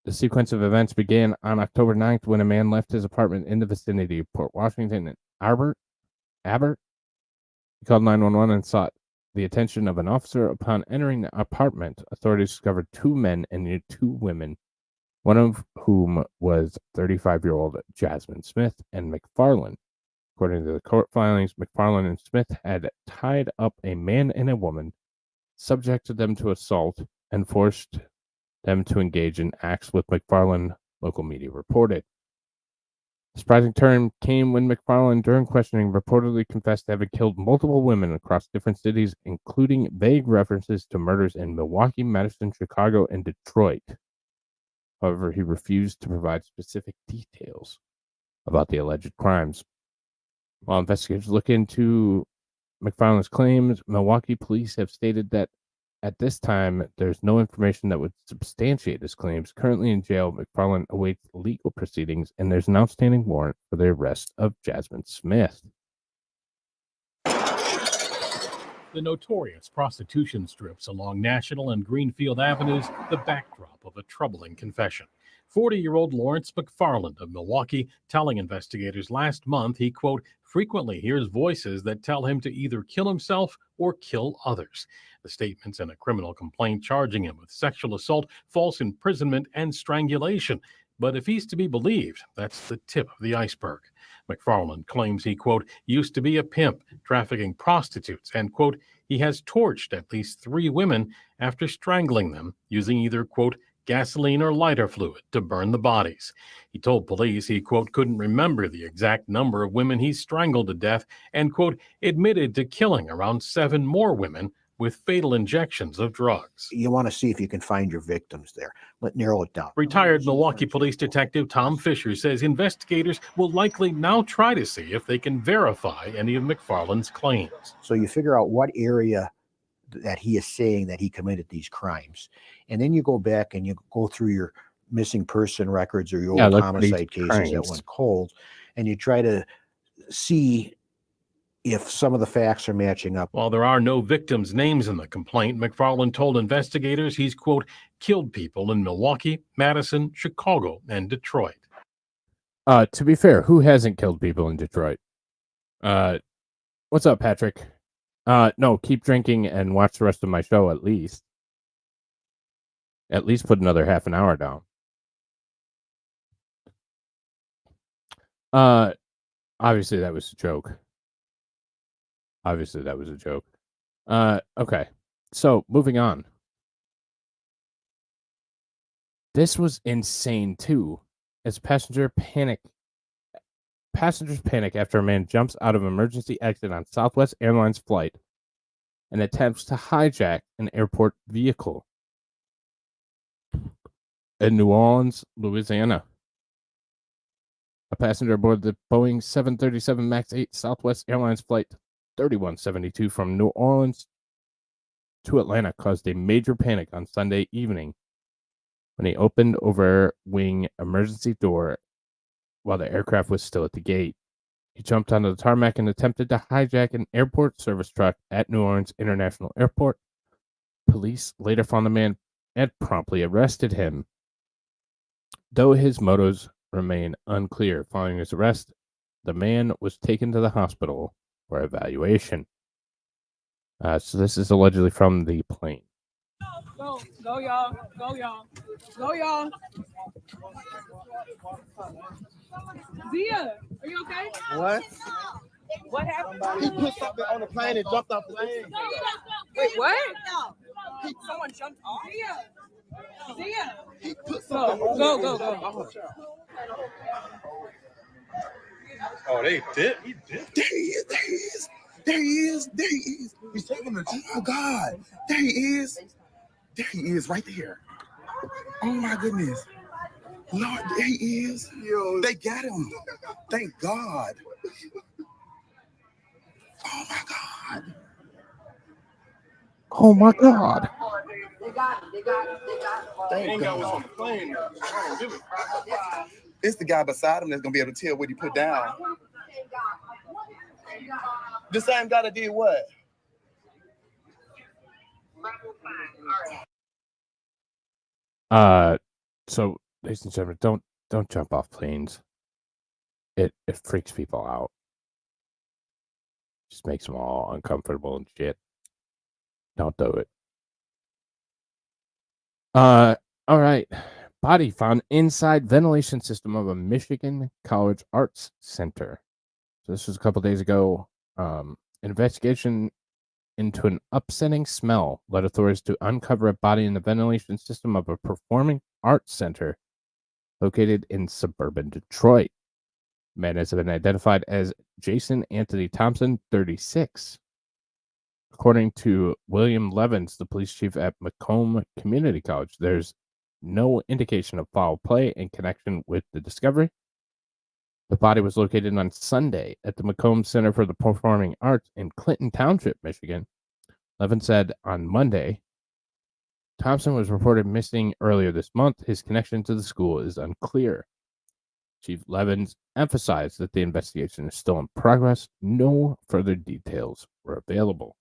The sequence of events began on October 9th when a man left his apartment in the vicinity of Port Washington and Abbott. He called 911 and sought the attention of an officer. Upon entering the apartment, authorities discovered two men and two women, one of whom was 35-year-old Jasmine Smith and McFarland. According to the court filings, McFarland and Smith had tied up a man and a woman, subjected them to assault, and forced them to engage in acts with McFarland, local media reported. The surprising turn came when McFarland, during questioning, reportedly confessed to having killed multiple women across different cities, including vague references to murders in Milwaukee, Madison, Chicago, and Detroit. However, he refused to provide specific details about the alleged crimes. While investigators look into McFarland's claims, Milwaukee police have stated that at this time, there's no information that would substantiate his claims. Currently in jail, McFarland awaits legal proceedings, and there's an outstanding warrant for the arrest of Jasmine Smith.
The notorious prostitution strips along National and Greenfield Avenues, the backdrop of a troubling confession. 40-year-old Lawrence McFarland of Milwaukee telling investigators last month he, quote, frequently hears voices that tell him to either kill himself or kill others. The statements in a criminal complaint charging him with sexual assault, false imprisonment, and strangulation. But if he's to be believed, that's the tip of the iceberg. McFarland claims he, quote, used to be a pimp, trafficking prostitutes, and, quote, he has torched at least 3 women after strangling them using either, quote, gasoline or lighter fluid to burn the bodies. He told police he, quote, couldn't remember the exact number of women he strangled to death and, quote, admitted to killing around 7 more women with fatal injections of drugs.
You want to see if you can find your victims there. Let's narrow it down.
Retired Milwaukee Police Detective Tom Fisher says investigators will likely now try to see if they can verify any of McFarland's claims.
So you figure out what area that he is saying that he committed these crimes. And then you go back and you go through your missing person records or your old homicide cases that went cold, and you try to see if some of the facts are matching up.
While there are no victims' names in the complaint, McFarland told investigators he's, quote, killed people in Milwaukee, Madison, Chicago, and Detroit.
To be fair, who hasn't killed people in Detroit? What's up, Patrick? No, keep drinking and watch the rest of my show at least. At least put another half an hour down. Obviously that was a joke. Obviously, that was a joke. Okay. So, moving on. This was insane, too. As passengers panic after a man jumps out of emergency exit on Southwest Airlines flight and attempts to hijack an airport vehicle in New Orleans, Louisiana. A passenger aboard the Boeing 737 MAX 8 Southwest Airlines flight 3172 from New Orleans to Atlanta caused a major panic on Sunday evening when he opened over wing emergency door while the aircraft was still at the gate. He jumped onto the tarmac and attempted to hijack an airport service truck at New Orleans International Airport. Police later found the man and promptly arrested him, though his motives remain unclear. Following his arrest, the man was taken to the hospital for evaluation. So this is allegedly from the plane.
Go, y'all. Go, y'all. Go, y'all. Zia, are you okay?
What?
What happened?
He put something on the plane and jumped off the plane.
Wait, what? Someone jumped off? Zia.
He put something on
Go.
Oh, they did? He did? There he is. He's taking the... Oh, my God. There he is. There he is right there. Oh, my goodness. Lord, there he is. Yo. They got him. Thank God. Oh, my God.
Oh, my God.
They got him. Thank God. On the plane. It's the guy beside him that's going to be able to tell what he put down. The same guy that did what?
So, ladies and gentlemen, don't jump off planes. It freaks people out. Just makes them all uncomfortable and shit. Don't do it. All right. Body found inside ventilation system of a Michigan College Arts Center. So this was a couple days ago. Investigation into an upsetting smell led authorities to uncover a body in the ventilation system of a performing arts center located in suburban Detroit. The man has been identified as Jason Anthony Thompson, 36. According to William Levins, the police chief at Macomb Community College, there's no indication of foul play in connection with the discovery. The body was located on Sunday at the Macomb Center for the Performing Arts in Clinton Township, Michigan. Levin said on Monday, Thompson was reported missing earlier this month. His connection to the school is unclear. Chief Levins emphasized that the investigation is still in progress. No further details were available.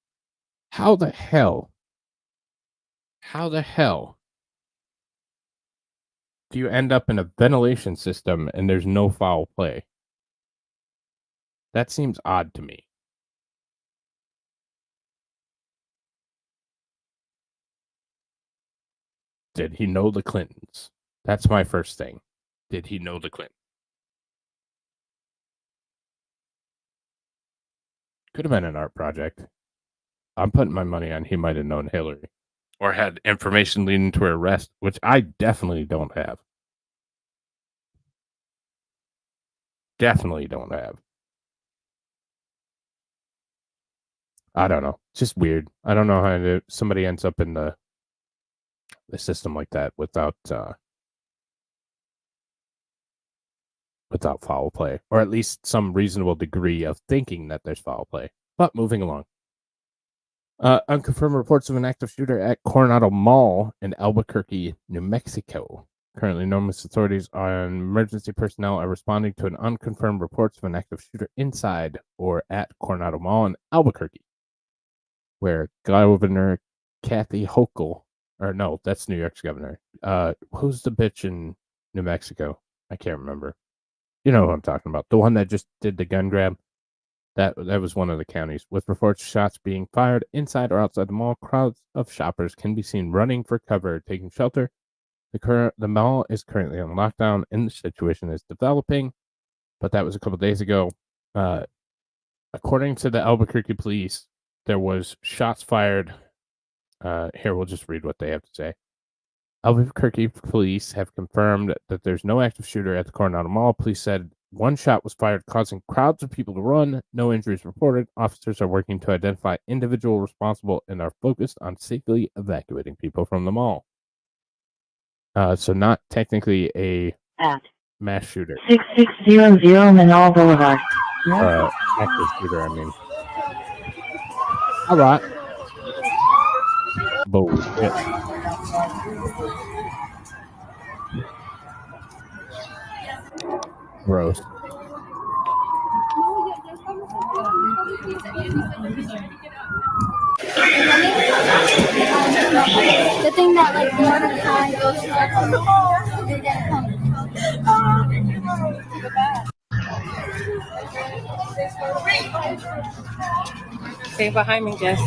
How the hell do you end up in a ventilation system and there's no foul play? That seems odd to me. Did he know the Clintons? That's my first thing. Did he know the Clintons? Could have been an art project. I'm putting my money on he might have known Hillary or had information leading to her arrest, which I definitely don't have. Definitely don't have. I don't know. It's just weird. I don't know how somebody ends up in the system like that without foul play, or at least some reasonable degree of thinking that there's foul play. But moving along. Unconfirmed reports of an active shooter at Coronado Mall in Albuquerque, New Mexico. Currently, enormous authorities and emergency personnel are responding to an unconfirmed reports of an active shooter inside or at Coronado Mall in Albuquerque, where Governor Kathy Hochul, or no, that's New York's governor. Who's the bitch in New Mexico? I can't remember. You know who I'm talking about. The one that just did the gun grab. That was one of the counties. With reports of shots being fired inside or outside the mall, crowds of shoppers can be seen running for cover, taking shelter. The mall is currently on lockdown, and the situation is developing. But that was a couple days ago. According to the Albuquerque police, there was shots fired. Here, we'll just read what they have to say. Albuquerque police have confirmed that there's no active shooter at the Coronado Mall. Police said one shot was fired, causing crowds of people to run. No injuries reported. Officers are working to identify individual responsible and are focused on safely evacuating people from the mall. So not technically a mass shooter.
6600 Manal Boulevard.
Active shooter, I mean. All right. Bullshit. Gross.
The thing that like more than time goes
Stay behind me, Jess.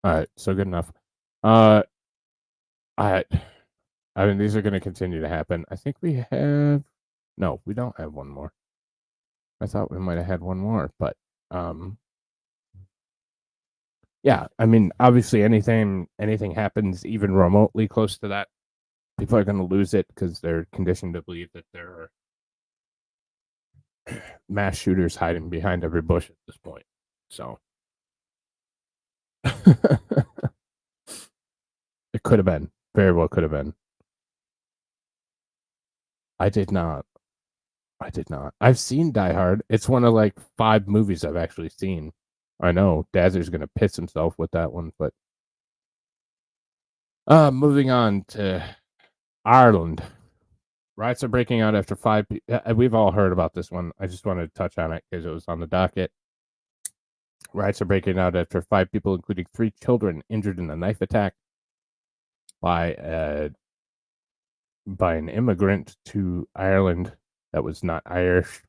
All right, so good enough. I mean, these are going to continue to happen. I think we have. No, we don't have one more. I thought we might have had one more, but yeah. I mean, obviously, anything happens even remotely close to that, people are going to lose it because they're conditioned to believe that there are mass shooters hiding behind every bush at this point. So it could have been. Very well could have been. I did not. I've seen Die Hard. It's one of like 5 movies I've actually seen. I know Dazzer's gonna piss himself with that one, but moving on to Ireland. Riots are breaking out after 5 we've all heard about this one. I just wanted to touch on it because it was on the docket. Riots are breaking out after 5 people, including 3 children, injured in a knife attack by an immigrant to Ireland that was not Irish.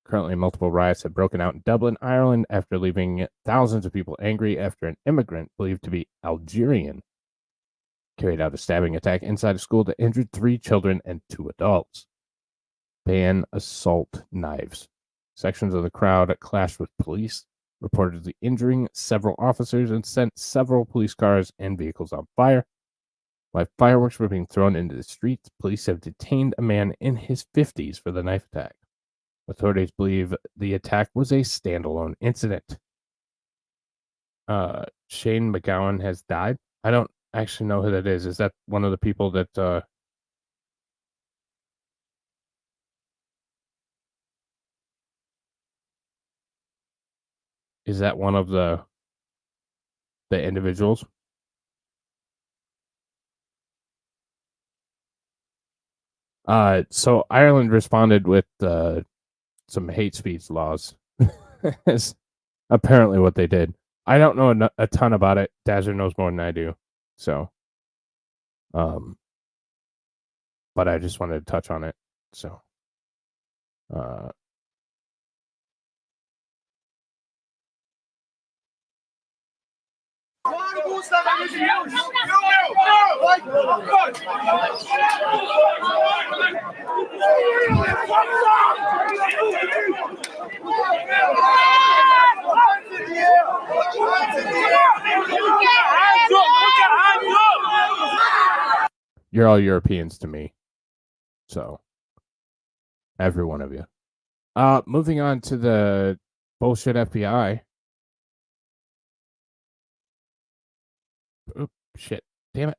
Currently, multiple riots have broken out in Dublin, Ireland, after leaving thousands of people angry after an immigrant believed to be Algerian carried out a stabbing attack inside a school that injured 3 children and 2 adults. Ban assault knives. Sections of the crowd clashed with police, reportedly injuring several officers and sent several police cars and vehicles on fire. While fireworks were being thrown into the streets, police have detained a man in his 50s for the knife attack. Authorities believe the attack was a standalone incident. Shane McGowan has died. I don't actually know who that is. Is that one of the people that is that one of the individuals? So Ireland responded with some hate speech laws. Is apparently what they did. I don't know a ton about it. Dazzler knows more than I do. So, but I just wanted to touch on it. So, you're all Europeans to me. So, every one of you. Moving on to the bullshit FBI. Oop, shit. Damn it.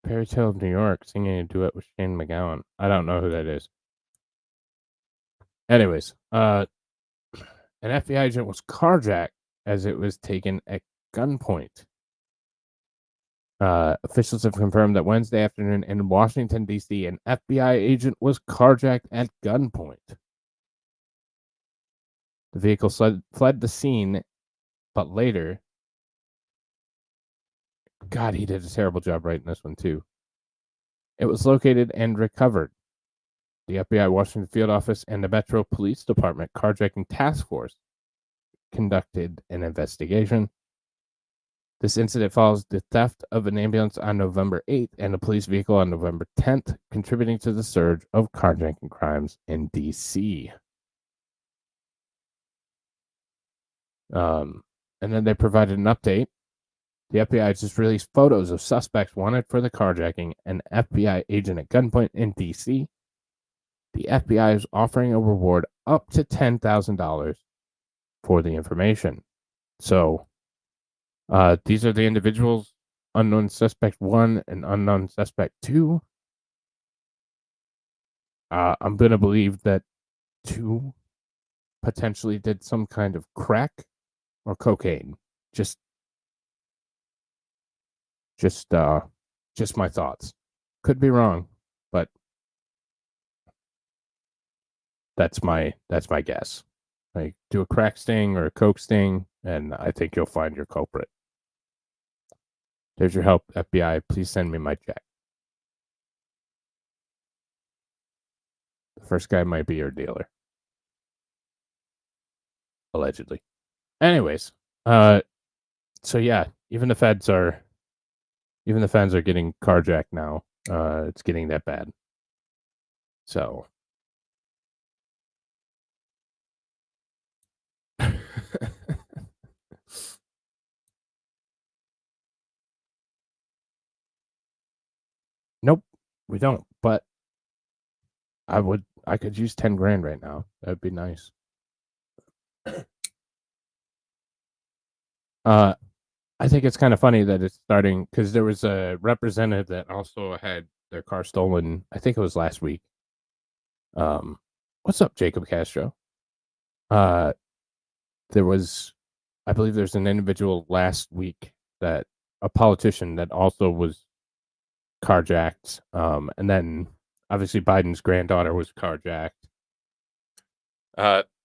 Fairy Tale of New York singing a duet with Shane McGowan. I don't know who that is. Anyways, an FBI agent was carjacked as it was taken at gunpoint. Officials have confirmed that Wednesday afternoon in Washington, D.C., an FBI agent was carjacked at gunpoint. The vehicle fled the scene, but later... God, he did a terrible job writing this one, too. It was located and recovered. The FBI Washington Field Office and the Metro Police Department carjacking task force conducted an investigation. This incident follows the theft of an ambulance on November 8th and a police vehicle on November 10th, contributing to the surge of carjacking crimes in D.C. And then they provided an update. The FBI just released photos of suspects wanted for the carjacking, an FBI agent at gunpoint in D.C. The FBI is offering a reward up to $10,000 for the information. So, these are the individuals, unknown suspect 1 and unknown suspect 2. I'm going to believe that 2 potentially did some kind of crack or cocaine. Just my thoughts. Could be wrong, but that's my guess. Like, do a crack sting or a coke sting, and I think you'll find your culprit. There's your help, FBI. Please send me my check. The first guy might be your dealer. Allegedly. Anyways, so yeah, even the feds are getting carjacked now. It's getting that bad. So nope, we don't. But I could use 10 grand right now. That'd be nice. I think it's kind of funny that it's starting because there was a representative that also had their car stolen. I think it was last week. What's up, Jacob Castro? I believe there's an individual last week that a politician that also was carjacked. And then obviously Biden's granddaughter was carjacked.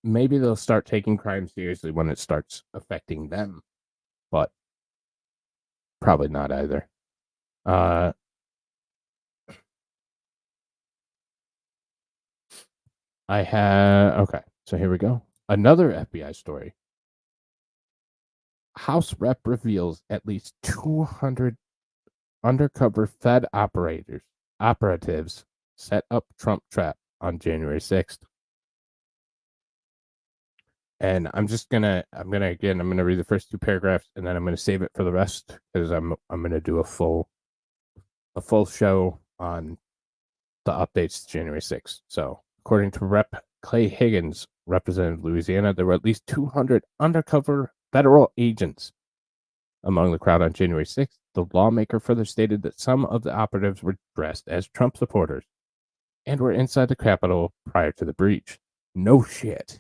Maybe they'll start taking crime seriously when it starts affecting them, but probably not either. Okay, so here we go. Another FBI story. House rep reveals at least 200 undercover Fed operatives set up Trump trap on January 6th. And I'm gonna read the first 2 paragraphs and then I'm gonna save it for the rest because I'm gonna do a full show on the updates to January 6th. So according to Rep. Clay Higgins, Representative Louisiana, there were at least 200 undercover federal agents among the crowd on January 6th. The lawmaker further stated that some of the operatives were dressed as Trump supporters and were inside the Capitol prior to the breach. No shit.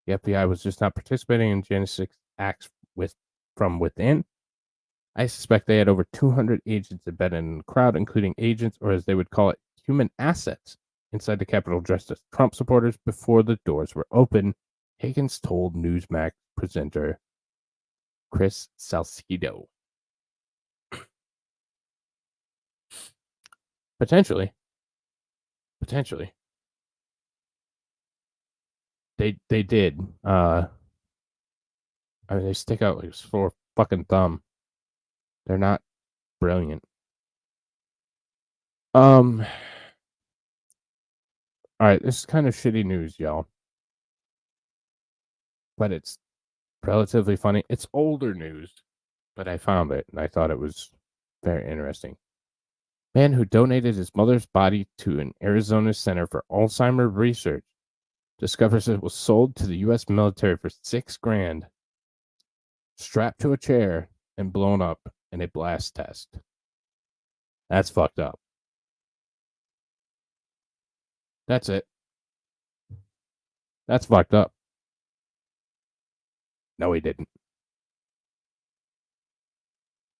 The FBI was just not participating in January 6th acts from within. I suspect they had over 200 agents embedded in the crowd, including agents, or as they would call it, human assets, inside the Capitol dressed as Trump supporters before the doors were open, Higgins told Newsmax presenter Chris Salcido. Potentially. They did. I mean, they stick out like a sore fucking thumb. They're not brilliant. All right, this is kind of shitty news, y'all. But it's relatively funny. It's older news, but I found it and I thought it was very interesting. Man who donated his mother's body to an Arizona Center for Alzheimer's Research discovers it was sold to the U.S. military for $6,000, strapped to a chair and blown up in a blast test. That's fucked up. That's it. That's fucked up. No, he didn't.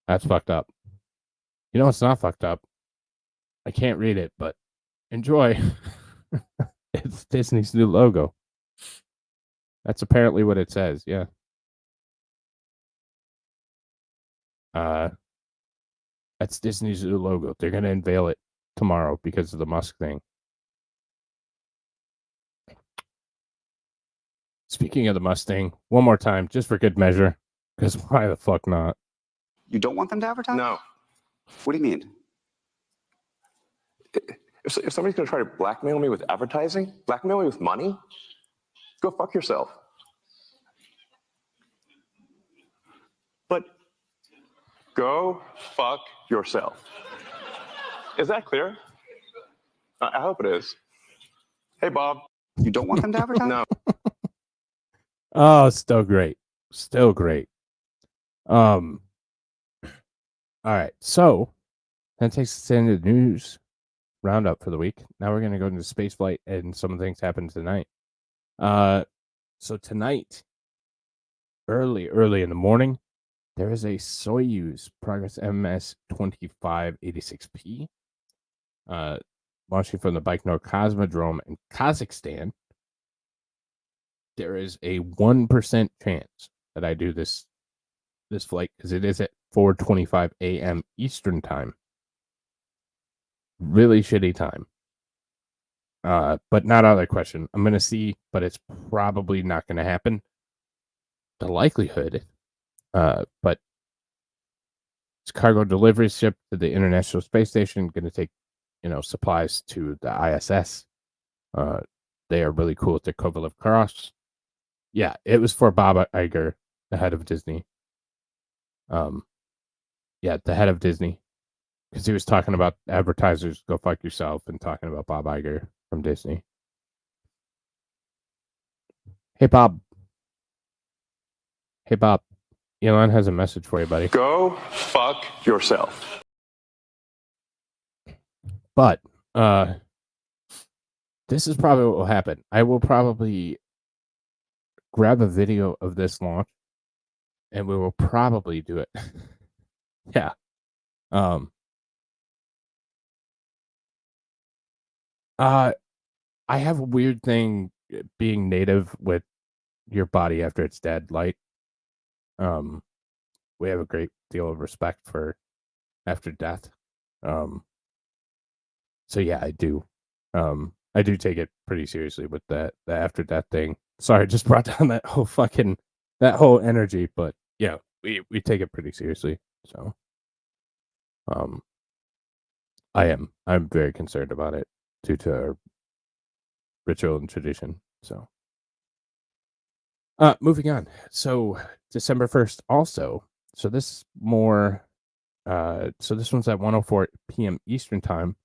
That's fucked up. You know what's not fucked up? I can't read it, but enjoy. It's Disney's new logo. That's apparently what it says, yeah. That's Disney's new logo. They're going to unveil it tomorrow because of the Musk thing. Speaking of the Mustang, one more time, just for good measure, because why the fuck not?
You don't want them to advertise?
No.
What do you mean?
If somebody's going to try to blackmail me with advertising, blackmail me with money, go fuck yourself. Go fuck yourself. Is that clear? I hope it is. Hey, Bob.
You don't want them to advertise?
No.
Oh, still great. Still great. All right. So that takes us into the news roundup for the week. Now we're going to go into space flight and some things happened tonight. So tonight, early in the morning, there is a Soyuz Progress MS-2586P launching from the Baikonur Cosmodrome in Kazakhstan. There is a 1% chance that I do this flight because it is at 4:25 a.m. Eastern time. Really shitty time. But not out of the question. I'm going to see, but it's probably not going to happen. The likelihood, but it's cargo delivery ship to the International Space Station, going to take, supplies to the ISS. They are really cool with their Kovalev Cross. Yeah, it was for Bob Iger, the head of Disney. Yeah, the head of Disney. Because he was talking about advertisers, go fuck yourself, and talking about Bob Iger from Disney. Hey, Bob. Hey, Bob. Elon has a message for you, buddy.
Go fuck yourself.
But, this is probably what will happen. I will probably grab a video of this launch, and we will probably do it. Yeah. I have a weird thing being native with your body after it's dead. Like, we have a great deal of respect for after death. So yeah, I do. I do take it pretty seriously with the after death thing. Sorry, I just brought down that whole energy, but yeah, we take it pretty seriously. So, I'm very concerned about it due to our ritual and tradition. So, moving on. So December 1st also. So this is more. So this one's at 1:04 p.m. Eastern time.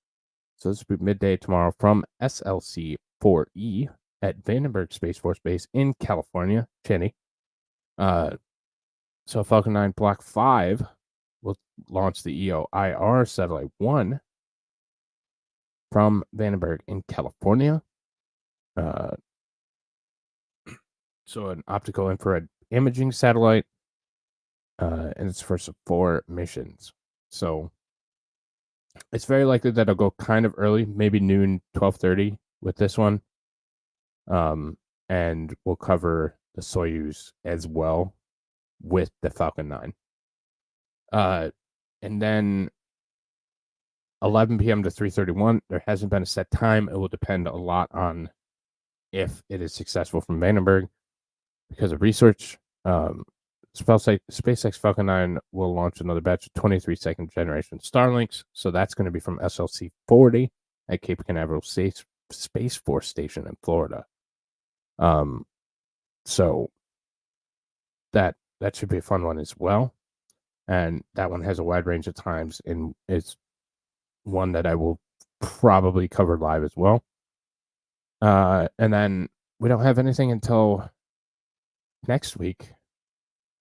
So this will be midday tomorrow from SLC 4E at Vandenberg Space Force Base in California, Cheney. So Falcon 9 Block 5 will launch the EOIR Satellite 1 from Vandenberg in California. So an optical infrared imaging satellite, and it's for 4 missions. So it's very likely that it'll go kind of early, maybe noon, 12:30 with this one. And we'll cover the Soyuz as well with the Falcon 9. And then 11 p.m. to 3:31. There hasn't been a set time. It will depend a lot on if it is successful from Vandenberg because of research. SpaceX Falcon 9 will launch another batch of 23 second generation Starlinks. So that's going to be from SLC 40 at Cape Canaveral Space Force Station in Florida. So that should be a fun one as well. And that one has a wide range of times and it's one that I will probably cover live as well. And then we don't have anything until next week.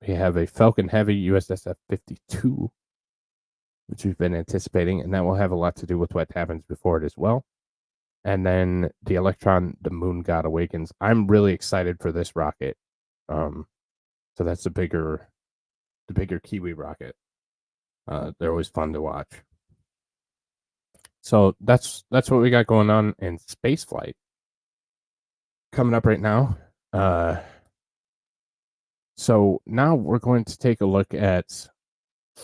We have a Falcon Heavy USS F-52, which we've been anticipating, and that will have a lot to do with what happens before it as well. And then the Electron, the Moon God Awakens. I'm really excited for this rocket. So that's the bigger Kiwi rocket. They're always fun to watch. So that's what we got going on in space flight. Coming up right now. So now we're going to take a look at a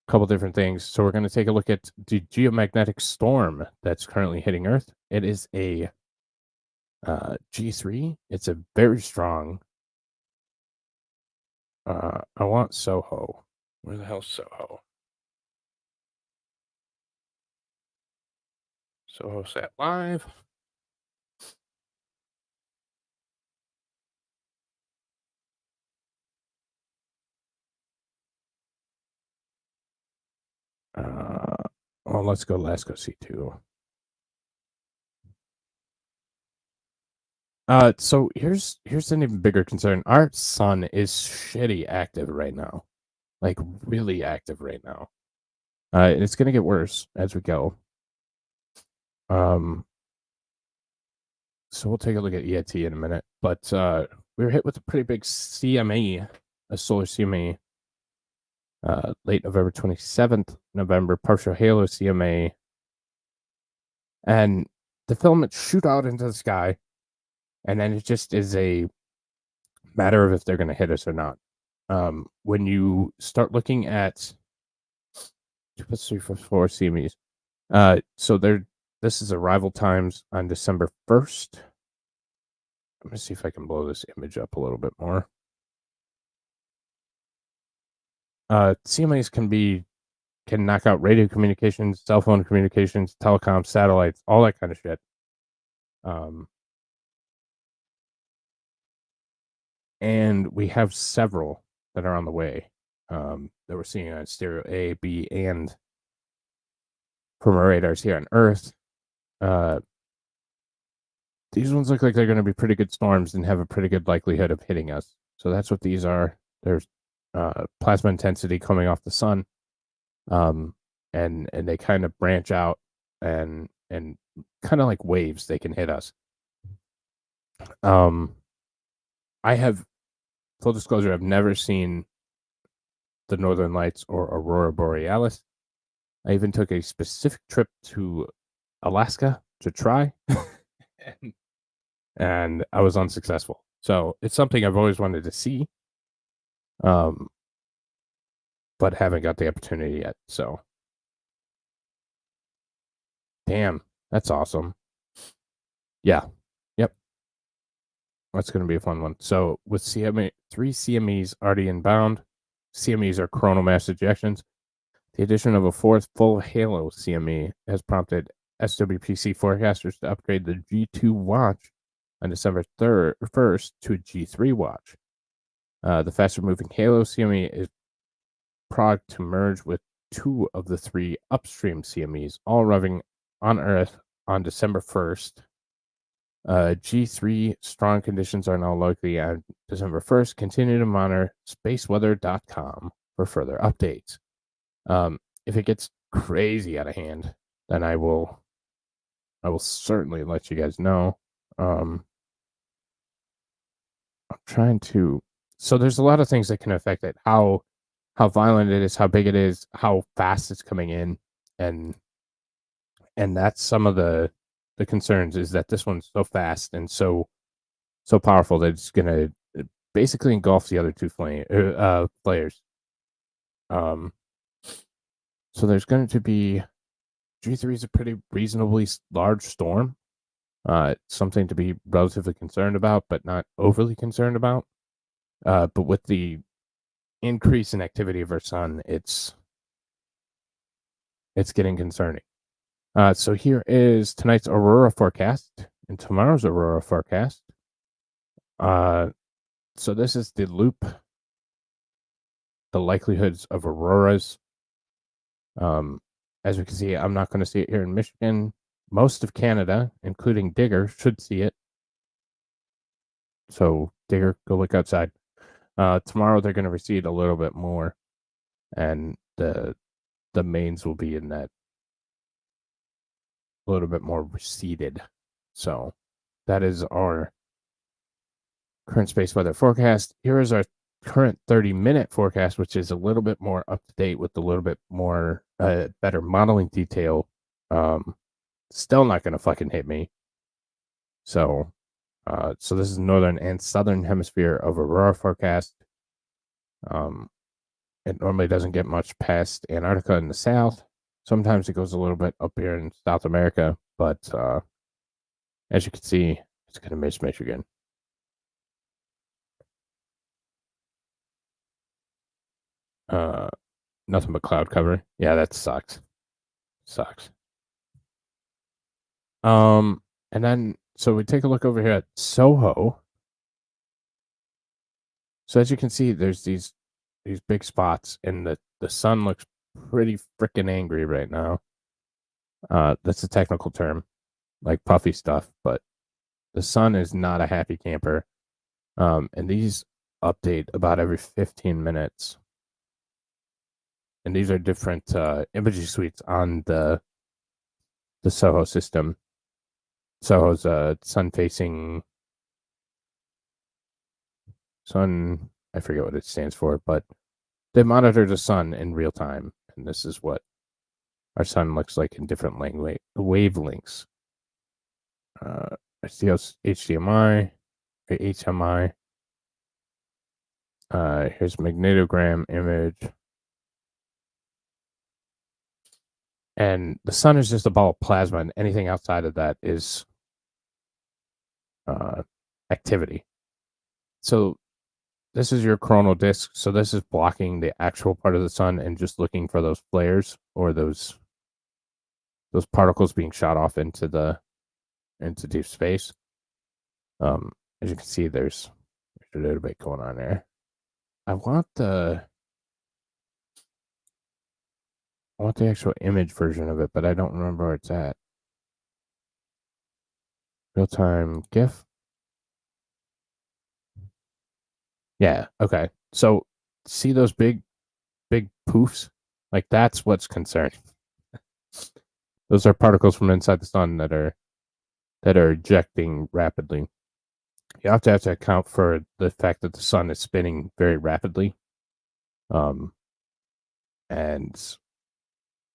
couple different things. So we're going to take a look at the geomagnetic storm that's currently hitting Earth. It is a G3. It's a very strong. I want Soho. Where the hell's Soho? Soho Sat Live. Well, let's go see two. So here's an even bigger concern. Our sun is shitty active right now, like really active right now. And it's gonna get worse as we go. So we'll take a look at EIT in a minute, but we were hit with a pretty big CME, a solar CME, late November 27th, November, partial halo CMA, and the filaments shoot out into the sky, and then it just is a matter of if they're going to hit us or not. When you start looking at 2 + 3 + 4 CMEs, so this is arrival times on December 1st. Let me see if I can blow this image up a little bit more. CMAs can knock out radio communications, cell phone communications, telecom, satellites, all that kind of shit. And we have several that are on the way that we're seeing on stereo A, B, and from our radars here on Earth. These ones look like they're going to be pretty good storms and have a pretty good likelihood of hitting us. So that's what these are. There's plasma intensity coming off the sun, and they kind of branch out and kind of like waves. They can hit us. I have, full disclosure, I've never seen the Northern Lights or Aurora Borealis. I even took a specific trip to Alaska to try, and I was unsuccessful. So it's something I've always wanted to see, but haven't got the opportunity yet. So, damn, that's awesome. Yeah, yep, that's going to be a fun one. So with 3 CMEs already inbound, CMEs are coronal mass ejections. The addition of a fourth full halo CME has prompted SWPC forecasters to upgrade the G2 watch on December 1st to a G3 watch. The faster moving halo CME is progged to merge with 2 of the 3 upstream CMEs, all arriving on Earth on December 1st. G3 strong conditions are now likely on December 1st. Continue to monitor spaceweather.com for further updates. If it gets crazy out of hand, then I will certainly let you guys know. I'm trying to. So there's a lot of things that can affect it. How violent it is, how big it is, how fast it's coming in, and that's some of the concerns. Is that this one's so fast and so powerful that it's gonna basically engulf the other 2 players. So there's going to be G3 is a pretty reasonably large storm. Something to be relatively concerned about, but not overly concerned about. But with the increase in activity of our sun, it's getting concerning. So here is tonight's aurora forecast and tomorrow's aurora forecast. So this is the loop, the likelihoods of auroras. As we can see, I'm not going to see it here in Michigan. Most of Canada, including Digger, should see it. So, Digger, go look outside. Tomorrow, they're going to recede a little bit more, and the mains will be in that a little bit more receded. So, that is our current space weather forecast. Here is our current 30-minute forecast, which is a little bit more up to date with a little bit more better modeling detail. Still not going to fucking hit me. So this is northern and southern hemisphere of aurora forecast. It normally doesn't get much past Antarctica in the south. Sometimes it goes a little bit up here in South America, but as you can see, it's going to miss Michigan. Nothing but cloud cover. Yeah, that sucks. And then so we take a look over here at Soho. So as you can see, there's these big spots, and the sun looks pretty freaking angry right now. That's a technical term, like puffy stuff, but the sun is not a happy camper. And these update about every 15 minutes. And these are different imagery suites on the SOHO system. SOHO's sun-facing sun. I forget what it stands for, but they monitor the sun in real time, and this is what our sun looks like in different wavelengths. HDMI, HMI. Here's magnetogram image. And the sun is just a ball of plasma, and anything outside of that is activity. So this is your coronal disk. So this is blocking the actual part of the sun and just looking for those flares or those particles being shot off into deep space. As you can see, there's a little bit going on there. I want the actual image version of it, but I don't remember where it's at. Real-time GIF. Yeah, okay. So see those big poofs? Like that's what's concerning. Those are particles from inside the sun that are ejecting rapidly. You have to account for the fact that the sun is spinning very rapidly. And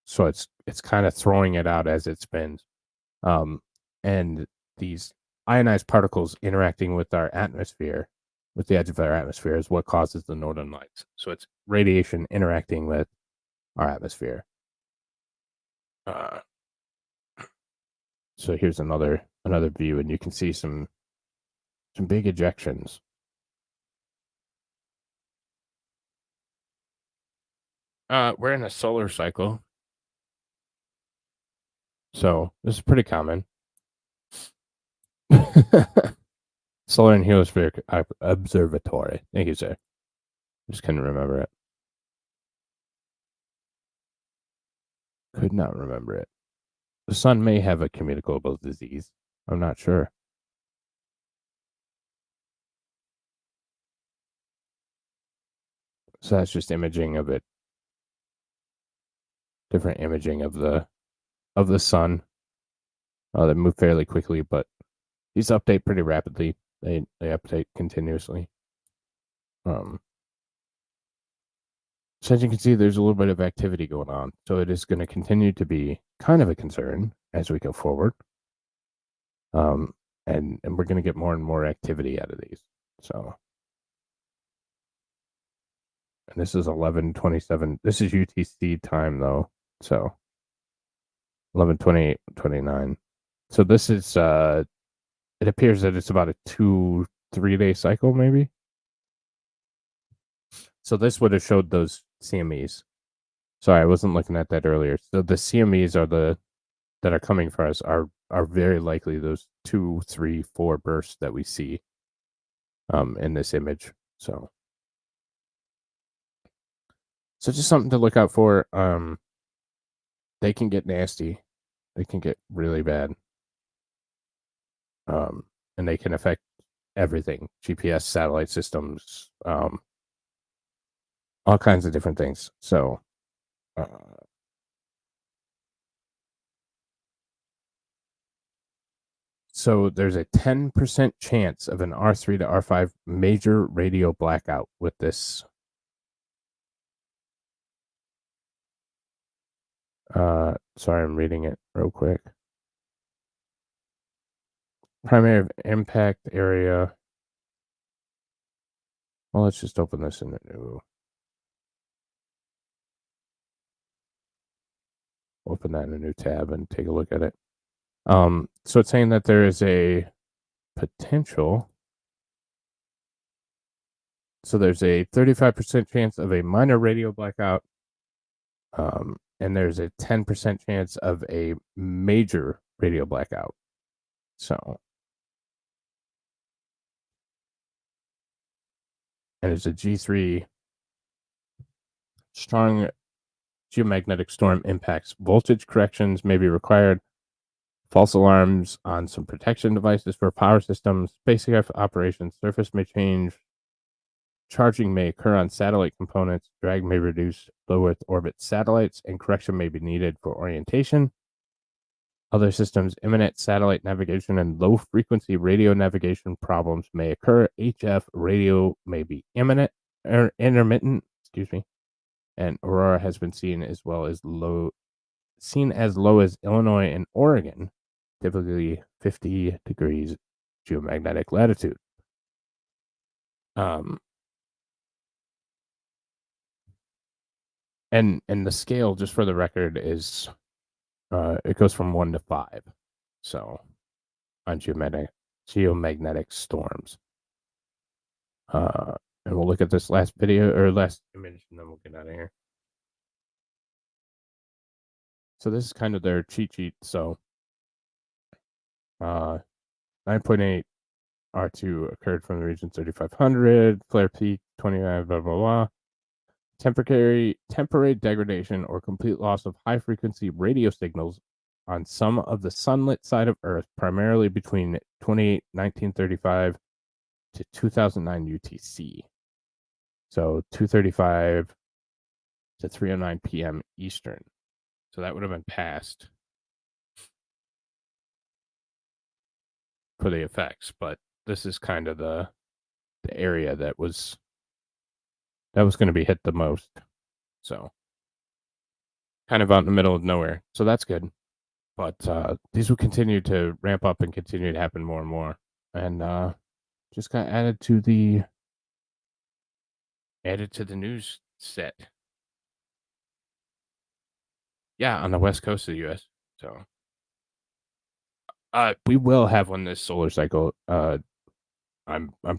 so it's kind of throwing it out as it spins. And these ionized particles interacting with our atmosphere, with the edge of our atmosphere, is what causes the northern lights. So it's radiation interacting with our atmosphere. So here's another view, and you can see some big ejections. We're in a solar cycle, so this is pretty common. Solar and Heliospheric Observatory. Thank you, sir. Just couldn't remember it. Could not remember it. The sun may have a communicable disease. I'm not sure. So that's just imaging of it. Different imaging of the sun. They move fairly quickly, but these update pretty rapidly. They update continuously. So as you can see, there's a little bit of activity going on. So it is going to continue to be kind of a concern as we go forward. And we're going to get more and more activity out of these. So, and this is 11:27. This is UTC time though. So 11:28:29. So this is it appears that it's about a 2-3 day cycle, maybe. So this would have showed those CMEs. Sorry, I wasn't looking at that earlier. So the CMEs are that are coming for us are very likely those 2, 3, 4 bursts that we see in this image. So just something to look out for. They can get nasty. They can get really bad. And they can affect everything. GPS, satellite systems, all kinds of different things. So so there's a 10% chance of an R3 to R5 major radio blackout with this. Sorry, I'm reading it real quick. Primary impact area. Well, let's just open this in a new. Open that in a new tab and take a look at it. So it's saying that there is a potential. So there's a 35% chance of a minor radio blackout. And there's a 10% chance of a major radio blackout. So, and it's a G3 strong geomagnetic storm impacts. Voltage corrections may be required. False alarms on some protection devices for power systems. Spacecraft operations. Surface may change. Charging may occur on satellite components. Drag may reduce low Earth orbit satellites, and correction may be needed for orientation. Other systems, imminent satellite navigation and low frequency radio navigation problems may occur. HF radio may be intermittent, and aurora has been seen as low as Illinois and Oregon, typically 50 degrees geomagnetic latitude. And the scale, just for the record, is it goes from 1 to 5. So on geomagnetic storms. And we'll look at this last video or last image, and then we'll get out of here. So this is kind of their cheat sheet. So 9.8 R2 occurred from the region 3500, flare peak 29, blah, blah, blah. Temporary degradation or complete loss of high frequency radio signals on some of the sunlit side of Earth, primarily between 1935 to 2009 UTC. So 2:35 to 3:09 p.m. Eastern. So that would have been past for the effects, but this is kind of the area that was going to be hit the most. So kind of out in the middle of nowhere. So that's good. But these will continue to ramp up and continue to happen more and more. And just got added to the news set. Yeah, on the west coast of the US. So we will have one this solar cycle. I'm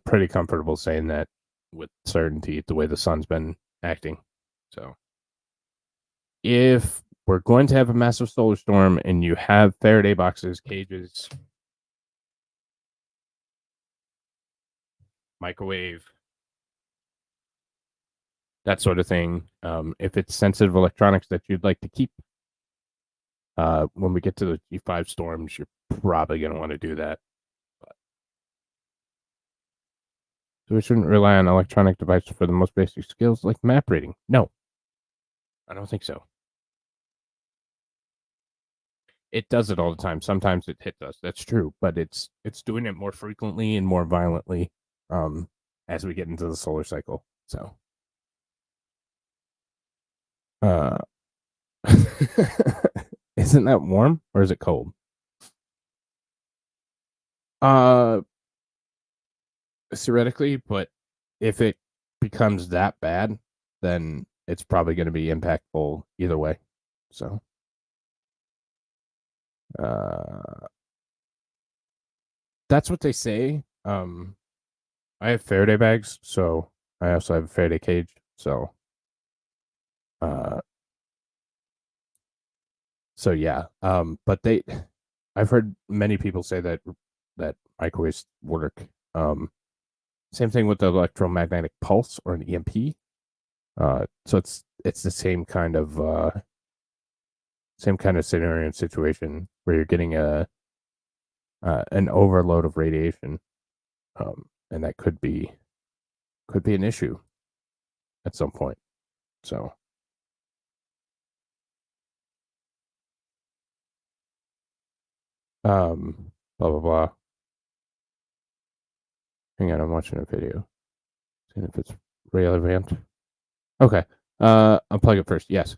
pretty comfortable saying that with certainty, the way the sun's been acting. So if we're going to have a massive solar storm and you have Faraday boxes, cages, microwave, that sort of thing, if it's sensitive electronics that you'd like to keep, when we get to the G5 storms, you're probably going to want to do that. So we shouldn't rely on electronic devices for the most basic skills like map reading. No, I don't think so. It does it all the time. Sometimes it hits us. That's true, but it's doing it more frequently and more violently as we get into the solar cycle. So, isn't that warm or is it cold? Theoretically, but if it becomes that bad, then it's probably going to be impactful either way. So, that's what they say. I have Faraday bags, so I also have a Faraday cage. So, yeah. But I've heard many people say that microwaves work. Same thing with the electromagnetic pulse or an EMP. So it's the same kind of scenario and situation where you're getting an overload of radiation, and that could be an issue at some point. So blah blah blah. Hang on, I'm watching a video. Seeing if it's relevant. Okay. Unplug it first. Yes.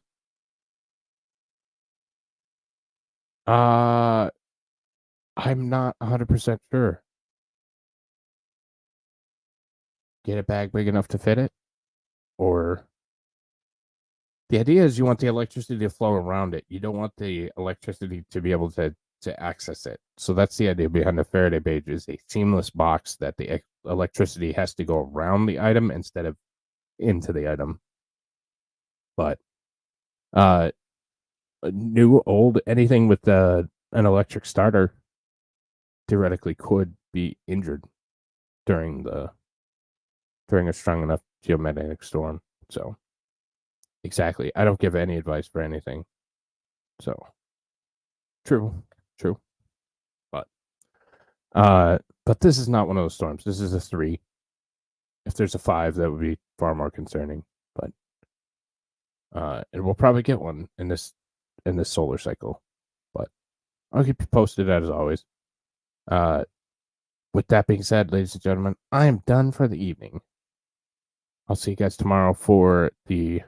I'm not 100% sure. Get a bag big enough to fit it? Or the idea is you want the electricity to flow around it. You don't want the electricity to be able to access it. So that's the idea behind the Faraday cage, is a seamless box that the electricity has to go around the item instead of into the item. But new, old, anything with an electric starter theoretically could be injured during a strong enough geomagnetic storm. So Exactly. I don't give any advice for anything. So true. But this is not one of those storms. This is a 3. If there's a 5, that would be far more concerning. But and we'll probably get one in this solar cycle. But I'll keep you posted as always. With that being said, ladies and gentlemen, I am done for the evening. I'll see you guys tomorrow for the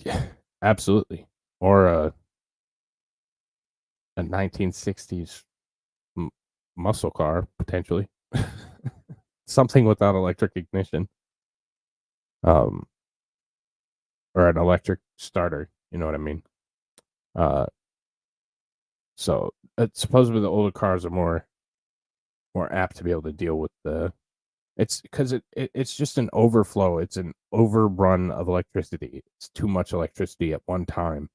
yeah, absolutely. Or a 1960s muscle car, potentially. Something without electric ignition. Or an electric starter, you know what I mean? So supposedly the older cars are more apt to be able to deal with it's because it's just an overflow. It's an overrun of electricity. It's too much electricity at one time.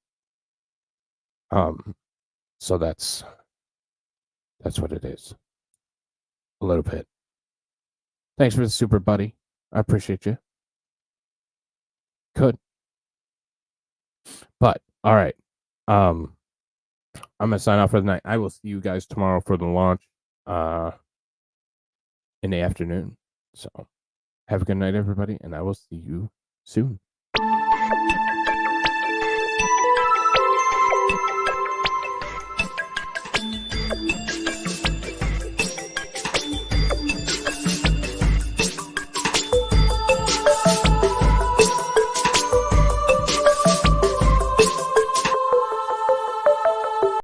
So that's what it is. A little bit. Thanks for the super, buddy. I appreciate you. Could. But all right. I'm gonna sign off for the night. I will see you guys tomorrow for the launch in the afternoon. So have a good night, everybody, and I will see you soon.